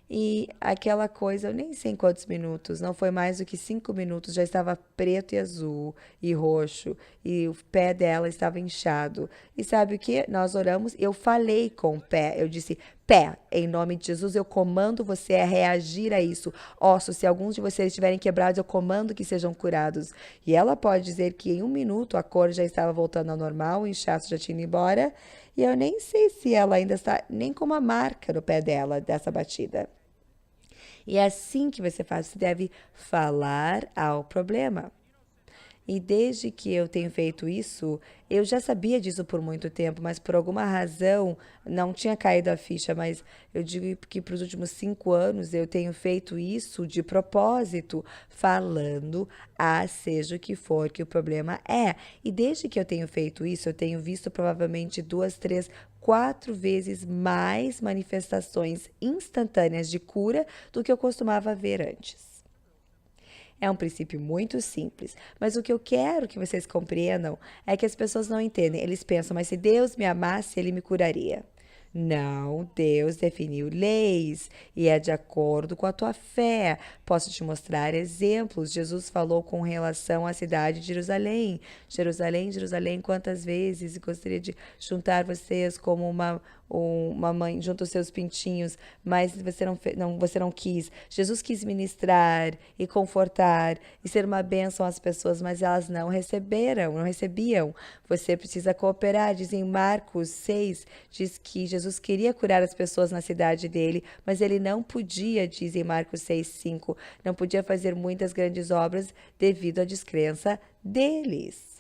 E aquela coisa, eu nem sei em quantos minutos, não foi mais do que 5 minutos, já estava preto e azul e roxo, e o pé dela estava inchado. E sabe o que? Nós oramos, eu falei com o pé, eu disse: Pé, em nome de Jesus, eu comando você a reagir a isso. Ossos, se alguns de vocês estiverem quebrados, eu comando que sejam curados. E ela pode dizer que em 1 minuto a cor já estava voltando ao normal, o inchaço já tinha ido embora, e eu nem sei se ela ainda está nem com uma marca no pé dela dessa batida. E é assim que você faz, você deve falar ao problema. E desde que eu tenho feito isso, eu já sabia disso por muito tempo, mas por alguma razão não tinha caído a ficha. Mas eu digo que para os últimos 5 anos eu tenho feito isso de propósito, falando seja o que for que o problema é. E desde que eu tenho feito isso, eu tenho visto provavelmente 2, 3, 4 vezes mais manifestações instantâneas de cura do que eu costumava ver antes. É um princípio muito simples, mas o que eu quero que vocês compreendam é que as pessoas não entendem. Eles pensam, mas se Deus me amasse, ele me curaria. Não, Deus definiu leis e é de acordo com a tua fé. Posso te mostrar exemplos. Jesus falou com relação à cidade de Jerusalém. Jerusalém, Jerusalém, quantas vezes gostaria de juntar vocês como uma mãe junto os seus pintinhos, mas você não quis. Jesus quis ministrar e confortar e ser uma bênção às pessoas, mas elas não recebiam. Você precisa cooperar. Diz em Marcos 6, diz que Jesus queria curar as pessoas na cidade dele, mas ele não podia, diz em Marcos 6:5, não podia fazer muitas grandes obras devido à descrença deles.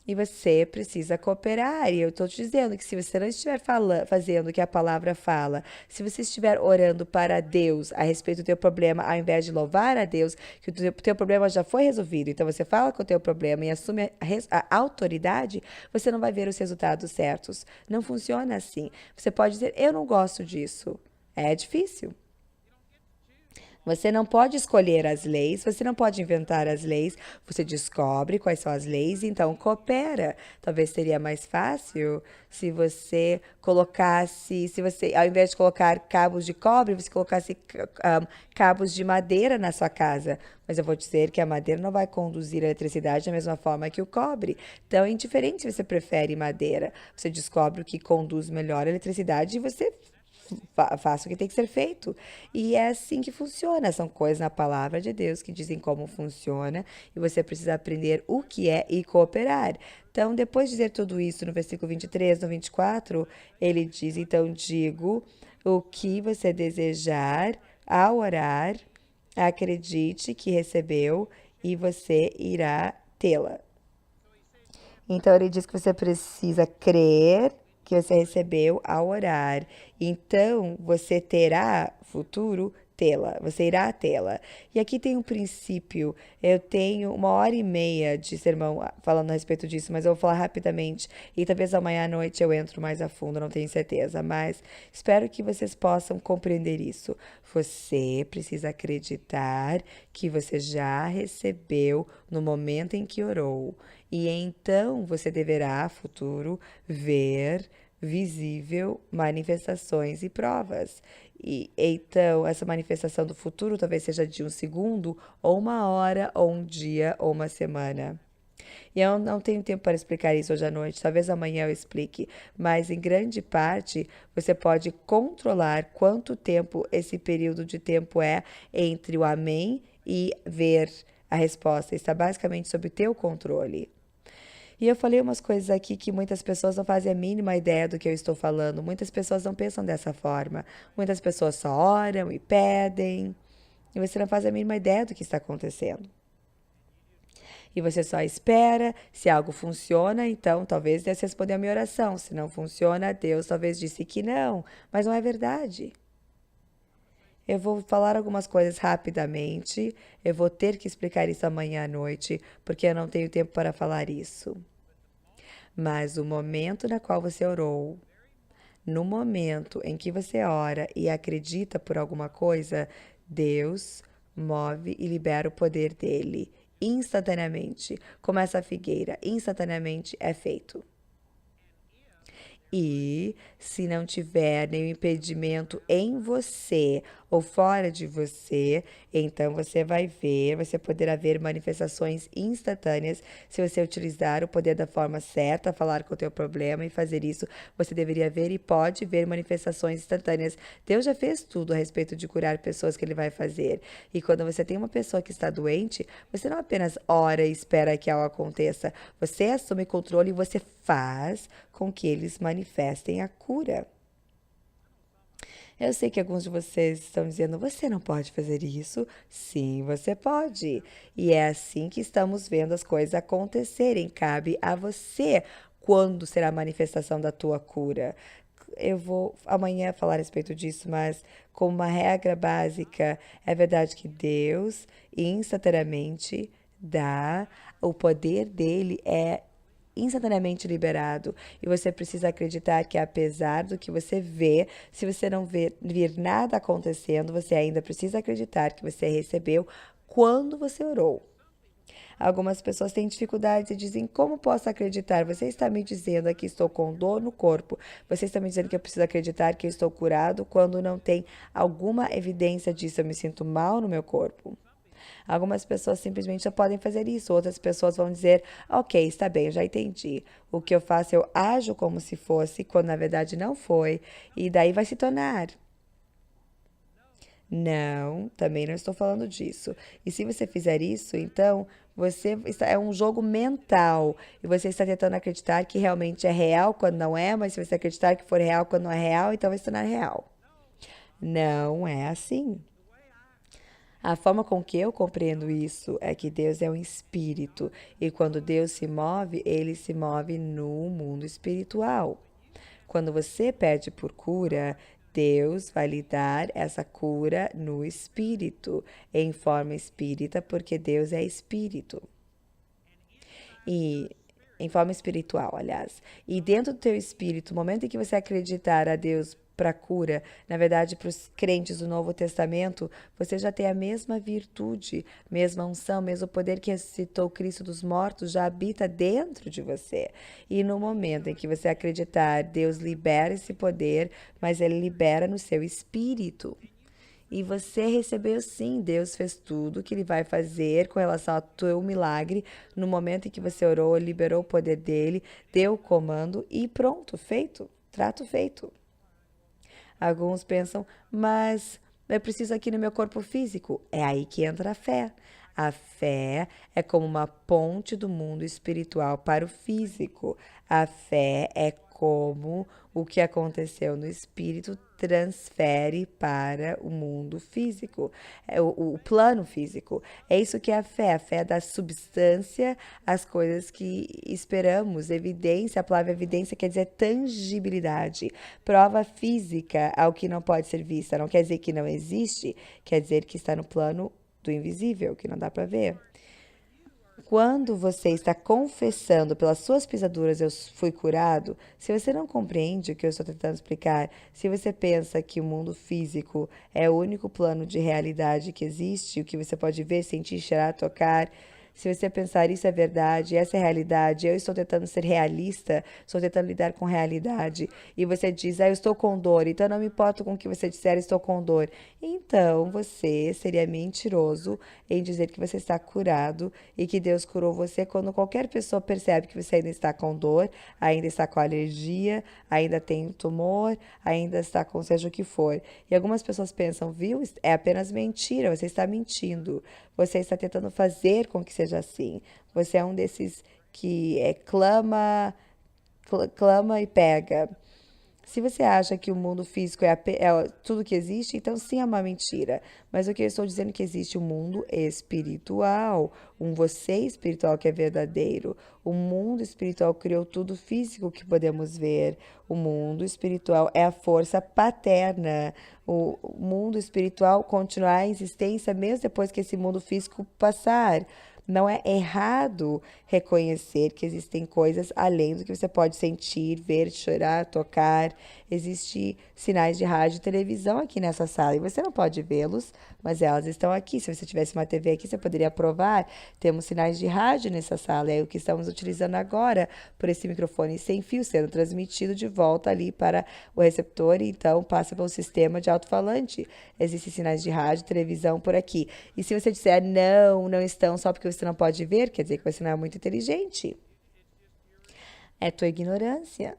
E você precisa cooperar. E eu estou te dizendo que se você não estiver fazendo o que a palavra fala, se você estiver orando para Deus a respeito do teu problema, ao invés de louvar a Deus, que o teu problema já foi resolvido, então você fala com o teu problema e assume a autoridade, você não vai ver os resultados certos. Não funciona assim. Você pode dizer, eu não gosto disso. É difícil. Você não pode escolher as leis, você não pode inventar as leis, você descobre quais são as leis, então coopera. Talvez seria mais fácil se você colocasse, se você, ao invés de colocar cabos de cobre, você colocasse cabos de madeira na sua casa. Mas eu vou dizer que a madeira não vai conduzir a eletricidade da mesma forma que o cobre. Então é indiferente se você prefere madeira. Você descobre o que conduz melhor a eletricidade e você faça o que tem que ser feito. E é assim que funciona. São coisas na palavra de Deus que dizem como funciona e você precisa aprender o que é e cooperar. Então, depois de dizer tudo isso, no versículo 23, no 24, ele diz: então digo o que você desejar ao orar, acredite que recebeu e você irá tê-la. Então ele diz que você precisa crer que você recebeu ao orar. Então você terá futuro tê-la, você irá tê-la. E aqui tem um princípio. Eu tenho 1h30 de sermão falando a respeito disso, mas eu vou falar rapidamente. E talvez amanhã à noite eu entro mais a fundo, não tenho certeza. Mas espero que vocês possam compreender isso. Você precisa acreditar que você já recebeu no momento em que orou. E então você deverá, futuro, ver visível manifestações e provas. E então essa manifestação do futuro talvez seja de um segundo, ou uma hora, ou um dia, ou uma semana. E eu não tenho tempo para explicar isso hoje à noite, talvez amanhã eu explique, mas em grande parte você pode controlar quanto tempo esse período de tempo é entre o amém e ver a resposta. Está basicamente sob o teu controle. E eu falei umas coisas aqui que muitas pessoas não fazem a mínima ideia do que eu estou falando. Muitas pessoas não pensam dessa forma. Muitas pessoas só oram e pedem. E você não faz a mínima ideia do que está acontecendo. E você só espera. Se algo funciona, então talvez Deus respondeu a minha oração. Se não funciona, Deus talvez disse que não. Mas não é verdade. Eu vou falar algumas coisas rapidamente. Eu vou ter que explicar isso amanhã à noite, porque eu não tenho tempo para falar isso. Mas o momento na qual você orou, no momento em que você ora e acredita por alguma coisa, Deus move e libera o poder dele instantaneamente, como essa figueira, instantaneamente é feito. E se não tiver nenhum impedimento em você ou fora de você, então você vai ver, você poderá ver manifestações instantâneas se você utilizar o poder da forma certa, falar com o teu problema e fazer isso. Você deveria ver e pode ver manifestações instantâneas. Deus já fez tudo a respeito de curar pessoas que ele vai fazer. E quando você tem uma pessoa que está doente, você não apenas ora e espera que algo aconteça. Você assume controle e você faz com que eles manifestem a cura. Eu sei que alguns de vocês estão dizendo, você não pode fazer isso. Sim, você pode. E é assim que estamos vendo as coisas acontecerem. Cabe a você quando será a manifestação da tua cura. Eu vou amanhã falar a respeito disso, mas como uma regra básica, é verdade que Deus instantaneamente dá, o poder dele é instantaneamente liberado. E você precisa acreditar que apesar do que você vê, se você não vir nada acontecendo, você ainda precisa acreditar que você recebeu quando você orou. Algumas pessoas têm dificuldades e dizem: como posso acreditar? Você está me dizendo que estou com dor no corpo. Você está me dizendo que eu preciso acreditar que eu estou curado quando não tem alguma evidência disso. Eu me sinto mal no meu corpo. Algumas pessoas simplesmente já podem fazer isso. Outras pessoas vão dizer: ok, está bem, eu já entendi. O que eu faço, eu ajo como se fosse, quando na verdade não foi. E daí vai se tornar. Não, também não estou falando disso. E se você fizer isso, então é um jogo mental e você está tentando acreditar que realmente é real quando não é, mas se você acreditar que for real quando não é real, então vai se tornar real. Não é assim. A forma com que eu compreendo isso é que Deus é um espírito e quando Deus se move, ele se move no mundo espiritual. Quando você pede por cura, Deus vai lhe dar essa cura no espírito, em forma espírita, porque Deus é espírito. E em forma espiritual, aliás. E dentro do teu espírito, no momento em que você acreditar a Deus para cura, na verdade, para os crentes do Novo Testamento, você já tem a mesma virtude, mesma unção, mesmo poder que ressuscitou Cristo dos mortos já habita dentro de você. E no momento em que você acreditar, Deus libera esse poder, mas ele libera no seu espírito. E você recebeu sim, Deus fez tudo o que ele vai fazer com relação ao teu milagre. No momento em que você orou, liberou o poder dele, deu o comando e pronto, feito. Trato feito. Alguns pensam, mas eu preciso aqui no meu corpo físico. É aí que entra a fé. A fé é como uma ponte do mundo espiritual para o físico. A fé é como o que aconteceu no espírito transfere para o mundo físico, é o plano físico. É isso que é a fé dá substância às coisas que esperamos, evidência, a palavra evidência quer dizer tangibilidade, prova física ao que não pode ser vista, não quer dizer que não existe, quer dizer que está no plano do invisível, que não dá para ver. Quando você está confessando pelas suas pisaduras eu fui curado, se você não compreende o que eu estou tentando explicar, se você pensa que o mundo físico é o único plano de realidade que existe, o que você pode ver, sentir, cheirar, tocar, se você pensar isso é verdade, essa é a realidade, eu estou tentando ser realista, estou tentando lidar com realidade, e você diz, eu estou com dor, então não me importa com o que você disser, estou com dor. Então você seria mentiroso em dizer que você está curado e que Deus curou você quando qualquer pessoa percebe que você ainda está com dor, ainda está com alergia, ainda tem tumor, ainda está com seja o que for. E algumas pessoas pensam, viu? É apenas mentira, você está mentindo. Você está tentando fazer com que seja assim. Você é um desses que clama e pega. Se você acha que o mundo físico é tudo que existe, então sim é uma mentira. Mas o que eu estou dizendo é que existe um mundo espiritual, um você espiritual que é verdadeiro. O mundo espiritual criou tudo físico que podemos ver. O mundo espiritual é a força paterna. O mundo espiritual continuará em existência mesmo depois que esse mundo físico passar. Não é errado reconhecer que existem coisas além do que você pode sentir, ver, chorar, tocar. Existem sinais de rádio e televisão aqui nessa sala e você não pode vê-los, mas elas estão aqui. Se você tivesse uma TV aqui, você poderia provar. Temos sinais de rádio nessa sala, é o que estamos utilizando agora por esse microfone sem fio sendo transmitido de volta ali para o receptor e então passa pelo sistema de alto-falante. Existem sinais de rádio, televisão por aqui. E se você disser não, não estão só porque você não pode ver, quer dizer que você não é muito inteligente. É tua ignorância.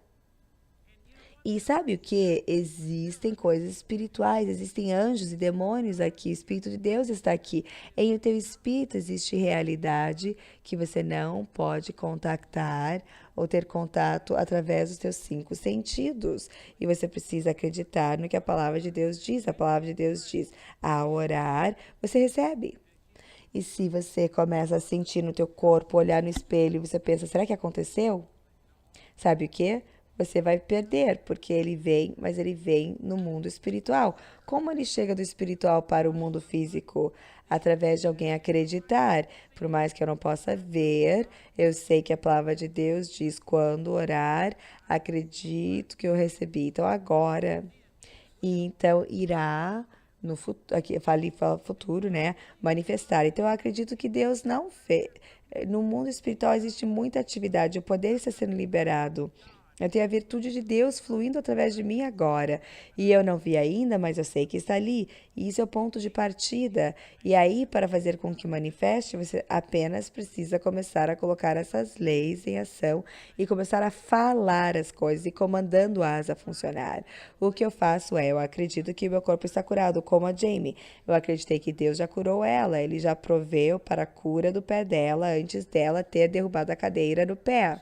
E sabe o que? Existem coisas espirituais, existem anjos e demônios aqui, o Espírito de Deus está aqui. Em o teu espírito existe realidade que você não pode contactar ou ter contato através dos teus 5 sentidos. E você precisa acreditar no que a palavra de Deus diz. A palavra de Deus diz: ao orar, você recebe. E se você começa a sentir no teu corpo, olhar no espelho, você pensa, será que aconteceu? Sabe o que? Você vai perder, porque ele vem, mas ele vem no mundo espiritual. Como ele chega do espiritual para o mundo físico? Através de alguém acreditar. Por mais que eu não possa ver, eu sei que a palavra de Deus diz: quando orar, acredito que eu recebi. Então agora. E então irá no futuro, aqui fala futuro, né? Manifestar. Então eu acredito que Deus não fez. No mundo espiritual existe muita atividade, o poder está sendo liberado. Eu tenho a virtude de Deus fluindo através de mim agora. E eu não vi ainda, mas eu sei que está ali. E isso é o ponto de partida. E aí, para fazer com que manifeste, você apenas precisa começar a colocar essas leis em ação e começar a falar as coisas e comandando-as a funcionar. O que eu faço é, eu acredito que meu corpo está curado, como a Jamie. Eu acreditei que Deus já curou ela. Ele já proveu para a cura do pé dela antes dela ter derrubado a cadeira no pé.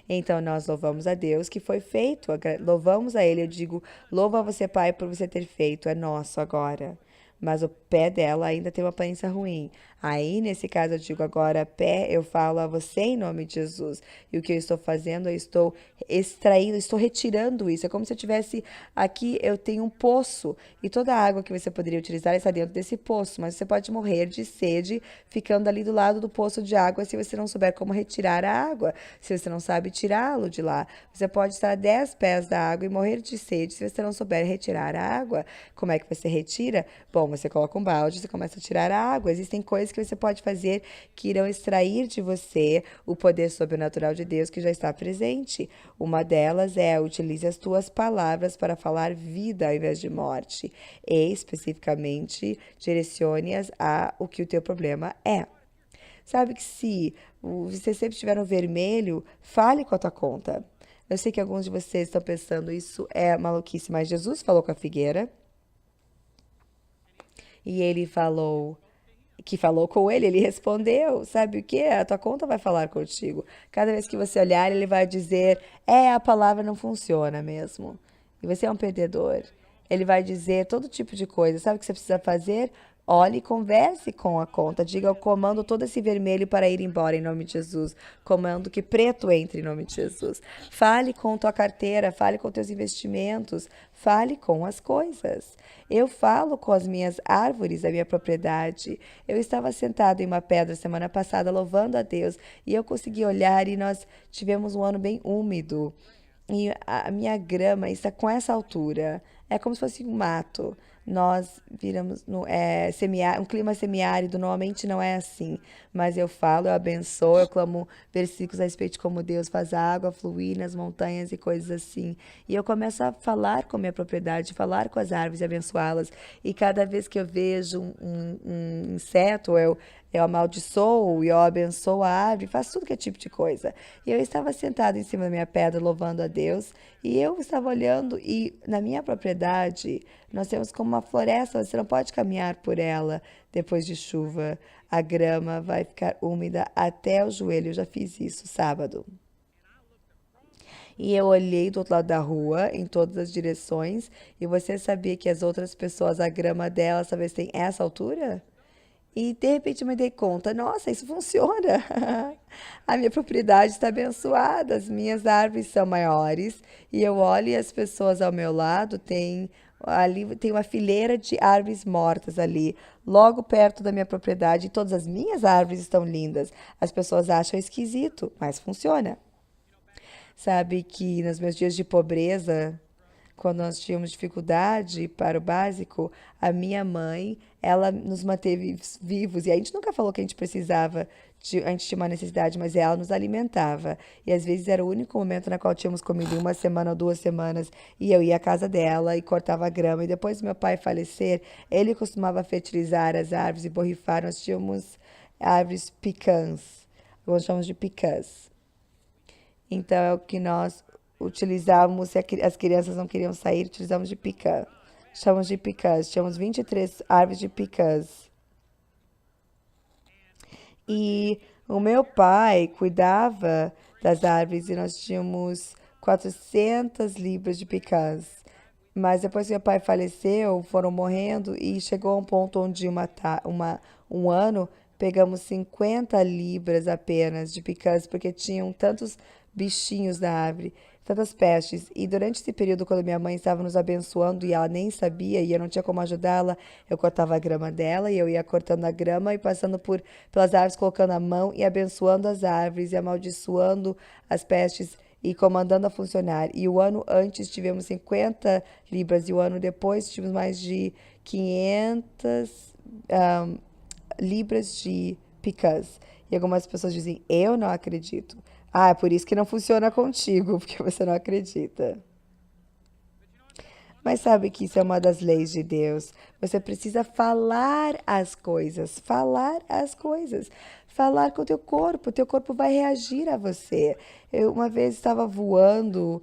Então nós louvamos a Deus que foi feito, louvamos a Ele. Eu digo, louva a você, Pai, por você ter feito, é nosso agora. Mas o pé dela ainda tem uma aparência ruim. Aí, nesse caso, eu digo agora, pé, eu falo a você em nome de Jesus. E o que eu estou fazendo, eu estou extraindo, estou retirando isso. É como se eu tivesse aqui, eu tenho um poço. E toda a água que você poderia utilizar está dentro desse poço. Mas você pode morrer de sede ficando ali do lado do poço de água se você não souber como retirar a água. Se você não sabe tirá-lo de lá. Você pode estar a 10 pés da água e morrer de sede se você não souber retirar a água. Como é que você retira? Bom, você coloca um balde, você começa a tirar a água. Existem coisas que você pode fazer que irão extrair de você o poder sobrenatural de Deus que já está presente. Uma delas é: utilize as tuas palavras para falar vida ao invés de morte. E, especificamente, direcione-as a o que o teu problema é. Sabe que se você sempre estiver no vermelho, fale com a tua conta. Eu sei que alguns de vocês estão pensando, isso é maluquice, mas Jesus falou com a figueira e ele falou que falou com ele, ele respondeu, sabe o que? A tua conta vai falar contigo. Cada vez que você olhar, ele vai dizer, a palavra não funciona mesmo. E você é um perdedor. Ele vai dizer todo tipo de coisa. Sabe o que você precisa fazer? Olhe e converse com a conta. Diga, eu comando todo esse vermelho para ir embora em nome de Jesus. Comando que preto entre em nome de Jesus. Fale com tua carteira, fale com teus investimentos, fale com as coisas. Eu falo com as minhas árvores, a minha propriedade. Eu estava sentado em uma pedra semana passada louvando a Deus e eu consegui olhar e nós tivemos um ano bem úmido. E a minha grama está com essa altura. É como se fosse um mato. Nós viramos um clima semiárido, normalmente não é assim. Mas eu falo, eu abençoo, eu clamo versículos a respeito de como Deus faz a água fluir nas montanhas e coisas assim. E eu começo a falar com a minha propriedade, falar com as árvores e abençoá-las. E cada vez que eu vejo um inseto, eu amaldiçoo e eu abençoo a árvore, faço tudo que é tipo de coisa. E eu estava sentada em cima da minha pedra louvando a Deus e eu estava olhando e na minha propriedade nós temos como uma floresta, você não pode caminhar por ela depois de chuva. A grama vai ficar úmida até o joelho. Eu já fiz isso sábado. E eu olhei do outro lado da rua, em todas as direções, e você sabia que as outras pessoas, a grama delas, talvez tem essa altura? E de repente eu me dei conta, nossa, isso funciona. A minha propriedade está abençoada, as minhas árvores são maiores. E eu olho e as pessoas ao meu lado têm ali tem uma fileira de árvores mortas ali, logo perto da minha propriedade, e todas as minhas árvores estão lindas. As pessoas acham esquisito, mas funciona. Sabe que nos meus dias de pobreza, quando nós tínhamos dificuldade para o básico, a minha mãe, ela nos manteve vivos. E a gente nunca falou que a gente precisava, a gente tinha uma necessidade, mas ela nos alimentava. E às vezes era o único momento na qual tínhamos comida em uma semana ou 2 semanas. E eu ia à casa dela e cortava grama. E depois do meu pai falecer, ele costumava fertilizar as árvores e borrifar. Nós tínhamos árvores picãs, nós chamamos de picãs. Então é o que nós utilizávamos, se as crianças não queriam sair, utilizávamos de picã. Chamamos de picãs. Tínhamos 23 árvores de picãs. E o meu pai cuidava das árvores e nós tínhamos 400 libras de picãs. Mas depois que meu pai faleceu, foram morrendo e chegou a um ponto onde um ano pegamos 50 libras apenas de picãs, porque tinham tantos bichinhos na árvore, tantas pestes. E durante esse período, quando minha mãe estava nos abençoando e ela nem sabia e eu não tinha como ajudá-la, eu cortava a grama dela e eu ia cortando a grama e passando pelas árvores, colocando a mão e abençoando as árvores e amaldiçoando as pestes e comandando a funcionar. E o ano antes tivemos 50 libras e o ano depois tivemos mais de 500 libras de picãs. E algumas pessoas dizem, eu não acredito. Ah, é por isso que não funciona contigo, porque você não acredita. Mas sabe que isso é uma das leis de Deus. Você precisa falar as coisas, falar as coisas. Falar com o teu corpo vai reagir a você. Eu uma vez estava voando,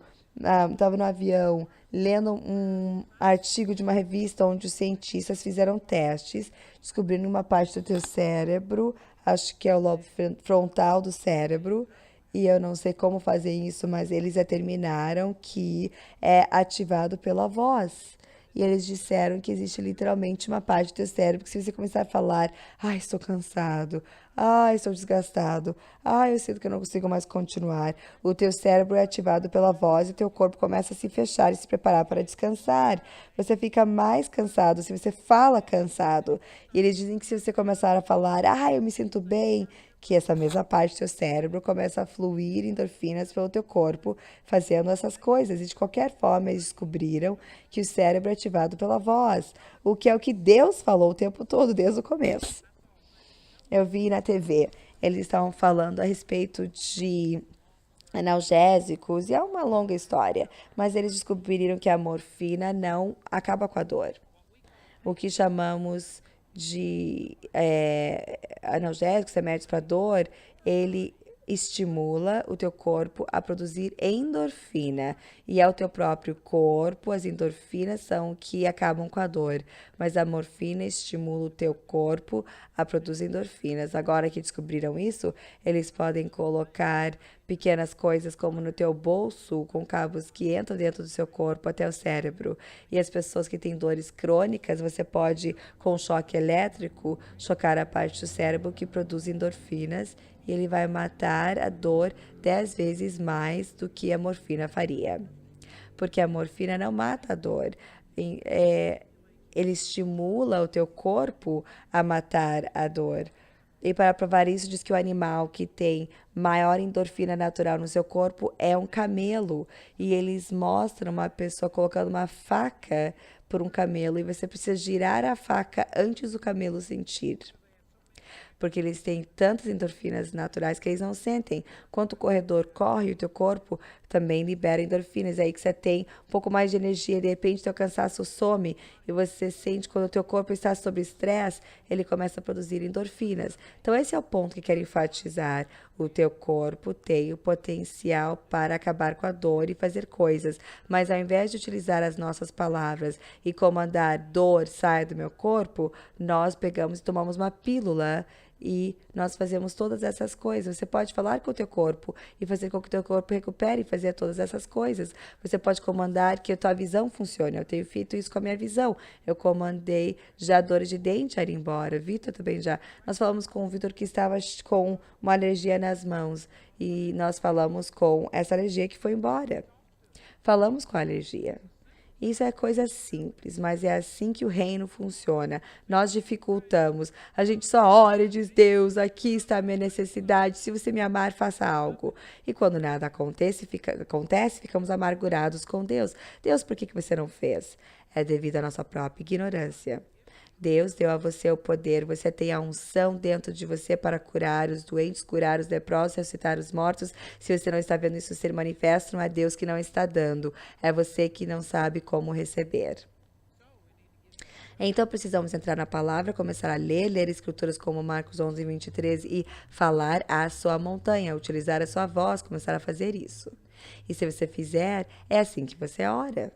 estava no avião, lendo um artigo de uma revista onde os cientistas fizeram testes, descobrindo uma parte do teu cérebro, acho que é o lobo frontal do cérebro, e eu não sei como fazer isso, mas eles determinaram que é ativado pela voz. E eles disseram que existe literalmente uma parte do teu cérebro que se você começar a falar, ai, estou cansado, ai, estou desgastado, ai, eu sinto que eu não consigo mais continuar, o teu cérebro é ativado pela voz e o teu corpo começa a se fechar e se preparar para descansar. Você fica mais cansado se você fala cansado. E eles dizem que se você começar a falar, ai, eu me sinto bem, que essa mesma parte do seu cérebro começa a fluir endorfinas pelo teu corpo, fazendo essas coisas. E de qualquer forma, eles descobriram que o cérebro é ativado pela voz, o que é o que Deus falou o tempo todo, desde o começo. Eu vi na TV, eles estavam falando a respeito de analgésicos, e é uma longa história, mas eles descobriram que a morfina não acaba com a dor. O que chamamos de analgésicos, remédios para dor, ele estimula o teu corpo a produzir endorfina. E é o teu próprio corpo, as endorfinas são o que acabam com a dor. Mas a morfina estimula o teu corpo a produzir endorfinas. Agora que descobriram isso, eles podem colocar pequenas coisas como no teu bolso, com cabos que entram dentro do seu corpo até o cérebro. E as pessoas que têm dores crônicas, você pode, com choque elétrico, chocar a parte do cérebro que produz endorfinas e ele vai matar a dor 10 vezes mais do que a morfina faria. Porque a morfina não mata a dor. Ele estimula o teu corpo a matar a dor. E para provar isso, diz que o animal que tem maior endorfina natural no seu corpo é um camelo. E eles mostram uma pessoa colocando uma faca por um camelo e você precisa girar a faca antes do camelo sentir. Porque eles têm tantas endorfinas naturais que eles não sentem. Quando o corredor corre, o teu corpo também libera endorfinas. É aí que você tem um pouco mais de energia, de repente teu cansaço some e você sente quando o teu corpo está sob estresse, ele começa a produzir endorfinas. Então esse é o ponto que quero enfatizar. O teu corpo tem o potencial para acabar com a dor e fazer coisas, mas ao invés de utilizar as nossas palavras e comandar dor, sai do meu corpo, nós pegamos e tomamos uma pílula e nós fazemos todas essas coisas. Você pode falar com o teu corpo e fazer com que o teu corpo recupere e fazer todas essas coisas. Você pode comandar que a tua visão funcione. Eu tenho feito isso com a minha visão. Eu comandei já dores de dente a ir embora. Vitor também já. Nós falamos com o Vitor que estava com uma alergia nas mãos e nós falamos com essa alergia que foi embora. Falamos com a alergia. Isso é coisa simples, mas é assim que o reino funciona. Nós dificultamos. A gente só ora e diz, Deus, aqui está a minha necessidade. Se você me amar, faça algo. E quando nada acontece, ficamos amargurados com Deus. Deus, por que você não fez? É devido à nossa própria ignorância. Deus deu a você o poder, você tem a unção dentro de você para curar os doentes, curar os leprosos, ressuscitar os mortos. Se você não está vendo isso ser manifesto, não é Deus que não está dando, é você que não sabe como receber. Então precisamos entrar na palavra, começar a ler escrituras como Marcos 11:23 e falar à sua montanha, utilizar a sua voz, começar a fazer isso. E se você fizer, é assim que você ora.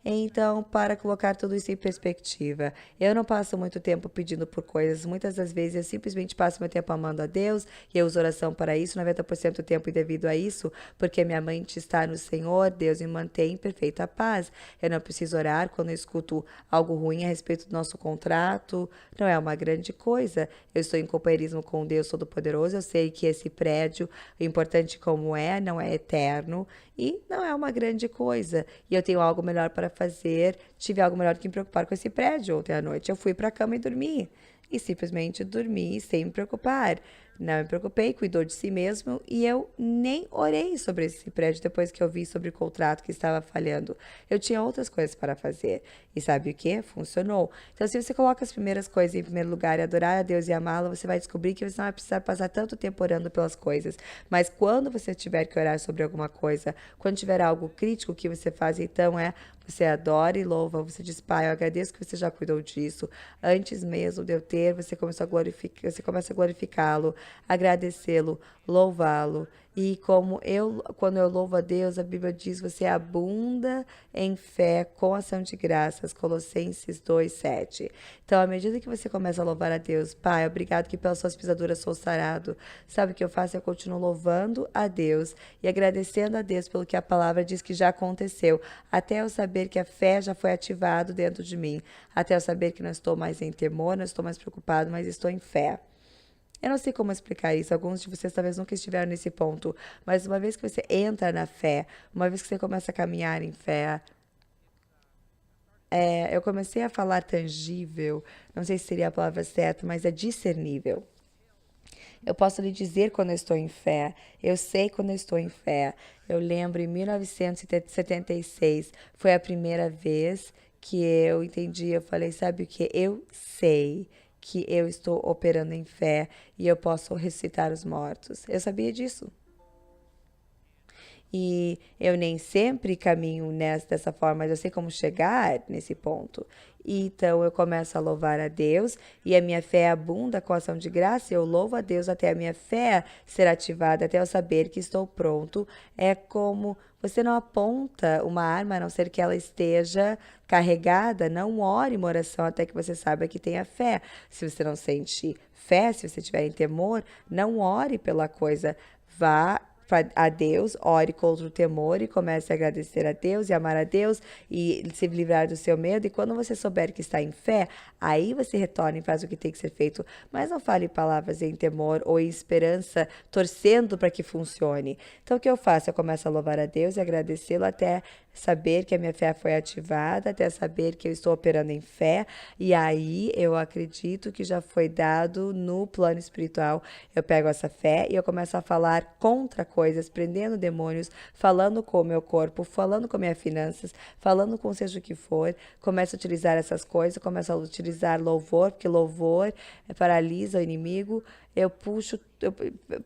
Então, para colocar tudo isso em perspectiva, eu não passo muito tempo pedindo por coisas. Muitas das vezes eu simplesmente passo meu tempo amando a Deus e eu uso oração para isso, 90% do tempo e devido a isso, porque minha mente está no Senhor, Deus me mantém em perfeita paz. Eu não preciso orar quando eu escuto algo ruim a respeito do nosso contrato, não é uma grande coisa. Eu estou em companheirismo com Deus Todo-Poderoso, eu sei que esse prédio, importante como é, não é eterno e não é uma grande coisa. E eu tenho algo melhor para fazer, tive algo melhor do que me preocupar com esse prédio ontem à noite. Eu fui para a cama e dormi. E simplesmente dormi sem me preocupar. Não me preocupei, cuidou de si mesmo e eu nem orei sobre esse prédio depois que eu vi sobre o contrato que estava falhando. Eu tinha outras coisas para fazer. E sabe o que? Funcionou. Então, se você coloca as primeiras coisas em primeiro lugar e adorar a Deus e amá-lo, você vai descobrir que você não vai precisar passar tanto tempo orando pelas coisas. Mas quando você tiver que orar sobre alguma coisa, quando tiver algo crítico, o que você faz então é você adora e louva, você diz, Pai, eu agradeço que você já cuidou disso. Antes mesmo de eu ter, você começou a glorificar, você começa a glorificá-lo, agradecê-lo, louvá-lo. E quando eu louvo a Deus, a Bíblia diz, você abunda em fé com ação de graças, Colossenses 2:7. Então, à medida que você começa a louvar a Deus, Pai, obrigado que pelas suas pisaduras sou sarado. Sabe o que eu faço? Eu continuo louvando a Deus e agradecendo a Deus pelo que a palavra diz que já aconteceu, até eu saber que a fé já foi ativada dentro de mim, até eu saber que não estou mais em temor, não estou mais preocupado, mas estou em fé. Eu não sei como explicar isso, alguns de vocês talvez nunca estiveram nesse ponto, mas uma vez que você entra na fé, uma vez que você começa a caminhar em fé, eu comecei a falar tangível, não sei se seria a palavra certa, mas é discernível. Eu posso lhe dizer quando eu estou em fé. Eu sei quando eu estou em fé. Eu lembro em 1976, foi a primeira vez que eu entendi. Eu falei, sabe o que? Eu sei que eu estou operando em fé e eu posso ressuscitar os mortos. Eu sabia disso. E eu nem sempre caminho dessa forma, mas eu sei como chegar nesse ponto. Então eu começo a louvar a Deus e a minha fé abunda com a ação de graça. Eu louvo a Deus até a minha fé ser ativada, até eu saber que estou pronto. É como você não aponta uma arma a não ser que ela esteja carregada. Não ore uma oração até que você saiba que tenha fé. Se você não sente fé, se você tiver em temor, não ore pela coisa. Vá a Deus, ore contra o temor e comece a agradecer a Deus e amar a Deus e se livrar do seu medo. E quando você souber que está em fé, aí você retorna e faz o que tem que ser feito. Mas não fale palavras em temor ou em esperança, torcendo para que funcione. Então, o que eu faço? Eu começo a louvar a Deus e agradecê-lo até saber que a minha fé foi ativada, até saber que eu estou operando em fé, e aí eu acredito que já foi dado no plano espiritual. Eu pego essa fé e eu começo a falar contra coisas, prendendo demônios, falando com o meu corpo, falando com minhas finanças, falando com seja o que for, começo a utilizar essas coisas, começo a utilizar louvor, porque louvor paralisa o inimigo. Eu puxo, eu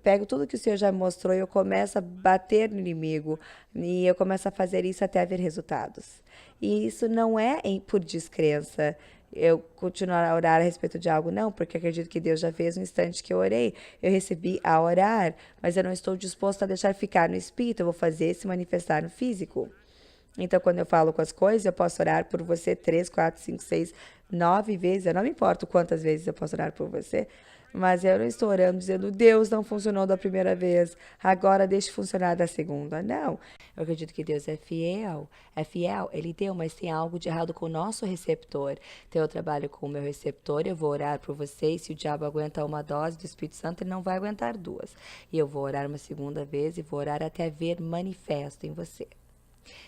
pego tudo que o Senhor já me mostrou e eu começo a bater no inimigo. E eu começo a fazer isso até haver resultados. E isso não é por descrença. Eu continuar a orar a respeito de algo, não, porque acredito que Deus já fez no instante que eu orei. Eu recebi a orar, mas eu não estou disposto a deixar ficar no espírito. Eu vou fazer se manifestar no físico. Então, quando eu falo com as coisas, eu posso orar por você 3, 4, 5, 6, 9 vezes. Eu não me importo quantas vezes eu posso orar por você. Mas eu não estou orando dizendo, Deus não funcionou da primeira vez, agora deixe funcionar da segunda. Não. Eu acredito que Deus é fiel, Ele deu, mas tem algo de errado com o nosso receptor. Então eu trabalho com o meu receptor, eu vou orar por você, e se o diabo aguenta uma dose do Espírito Santo, ele não vai aguentar duas. E eu vou orar uma segunda vez e vou orar até ver manifesto em você.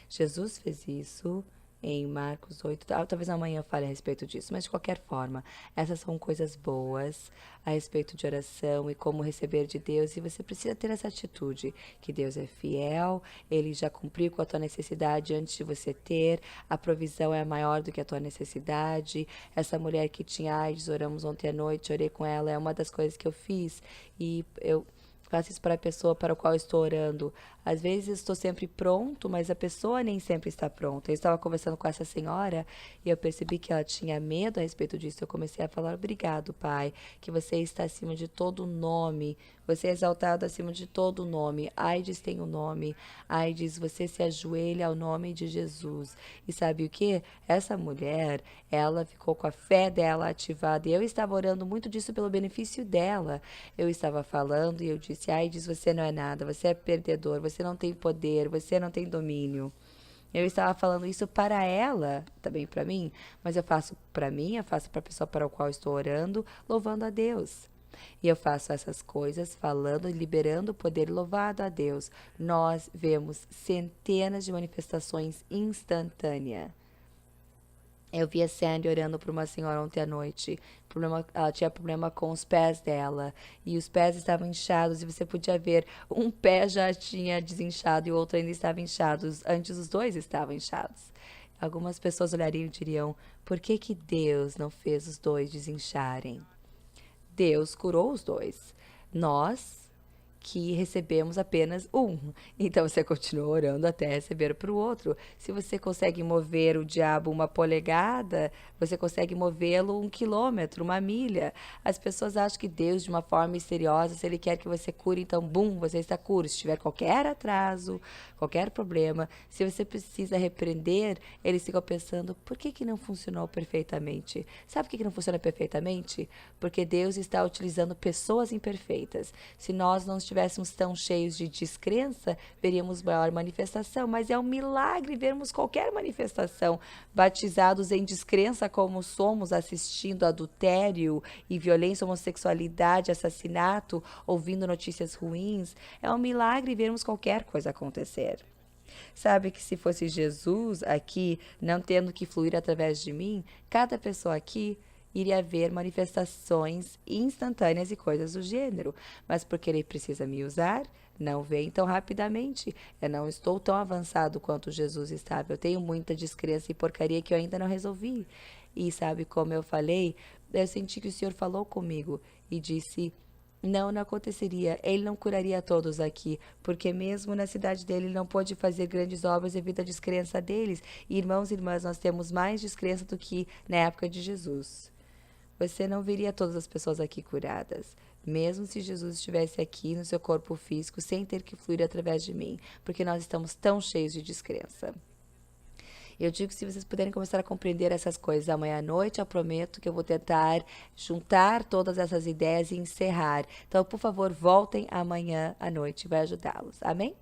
Jesus fez isso em Marcos 8, talvez amanhã eu fale a respeito disso, mas de qualquer forma, essas são coisas boas a respeito de oração e como receber de Deus, e você precisa ter essa atitude, que Deus é fiel, Ele já cumpriu com a tua necessidade antes de você ter, a provisão é maior do que a tua necessidade. Essa mulher que tinha AIDS, oramos ontem à noite, orei com ela, é uma das coisas que eu fiz, e eu faço isso para a pessoa para a qual estou orando. Às vezes eu estou sempre pronto, mas a pessoa nem sempre está pronta. Eu estava conversando com essa senhora e eu percebi que ela tinha medo a respeito disso. Eu comecei a falar: obrigado, Pai, que você está acima de todo nome. Você é exaltado acima de todo nome. AIDS tem um nome. AIDS, você se ajoelha ao nome de Jesus. E sabe o que? Essa mulher, ela ficou com a fé dela ativada. E eu estava orando muito disso pelo benefício dela. Eu estava falando e eu disse: AIDS, você não é nada. Você é perdedor. Você não tem poder. Você não tem domínio. Eu estava falando isso para ela, também para mim, mas eu faço para mim, eu faço para a pessoa para a qual estou orando, louvando a Deus. E eu faço essas coisas falando e liberando o poder, louvado a Deus. Nós vemos centenas de manifestações instantâneas. Eu vi a Sandy orando por uma senhora ontem à noite. Ela tinha problema com os pés dela. E os pés estavam inchados. E você podia ver, um pé já tinha desinchado e o outro ainda estava inchado. Antes os dois estavam inchados. Algumas pessoas olhariam e diriam: por que que Deus não fez os dois desincharem? Deus curou os dois. Nós que recebemos apenas um. Então você continua orando até receber para o outro. Se você consegue mover o diabo 1 polegada, você consegue movê-lo 1 quilômetro, 1 milha. As pessoas acham que Deus, de uma forma misteriosa, se Ele quer que você cure, então, bum, você está curo. Se tiver qualquer atraso, qualquer problema, se você precisa repreender, eles ficam pensando: por que que não funcionou perfeitamente? Sabe por que que não funciona perfeitamente? Porque Deus está utilizando pessoas imperfeitas. Se nós não estivéssemos tão cheios de descrença, veríamos maior manifestação, mas é um milagre vermos qualquer manifestação. Batizados em descrença como somos, assistindo adultério e violência, homossexualidade, assassinato, ouvindo notícias ruins, é um milagre vermos qualquer coisa acontecer. Sabe que se fosse Jesus aqui, não tendo que fluir através de mim, cada pessoa aqui iria ver manifestações instantâneas e coisas do gênero. Mas porque ele precisa me usar, não vem tão rapidamente. Eu não estou tão avançado quanto Jesus estava. Eu tenho muita descrença e porcaria que eu ainda não resolvi. E sabe como eu falei? Eu senti que o Senhor falou comigo e disse: não, não aconteceria. Ele não curaria todos aqui, porque mesmo na cidade dele ele não pôde fazer grandes obras devido à descrença deles. E, irmãos e irmãs, nós temos mais descrença do que na época de Jesus. Você não veria todas as pessoas aqui curadas, mesmo se Jesus estivesse aqui no seu corpo físico, sem ter que fluir através de mim, porque nós estamos tão cheios de descrença. Eu digo que se vocês puderem começar a compreender essas coisas amanhã à noite, eu prometo que eu vou tentar juntar todas essas ideias e encerrar. Então, por favor, voltem amanhã à noite, vai ajudá-los. Amém?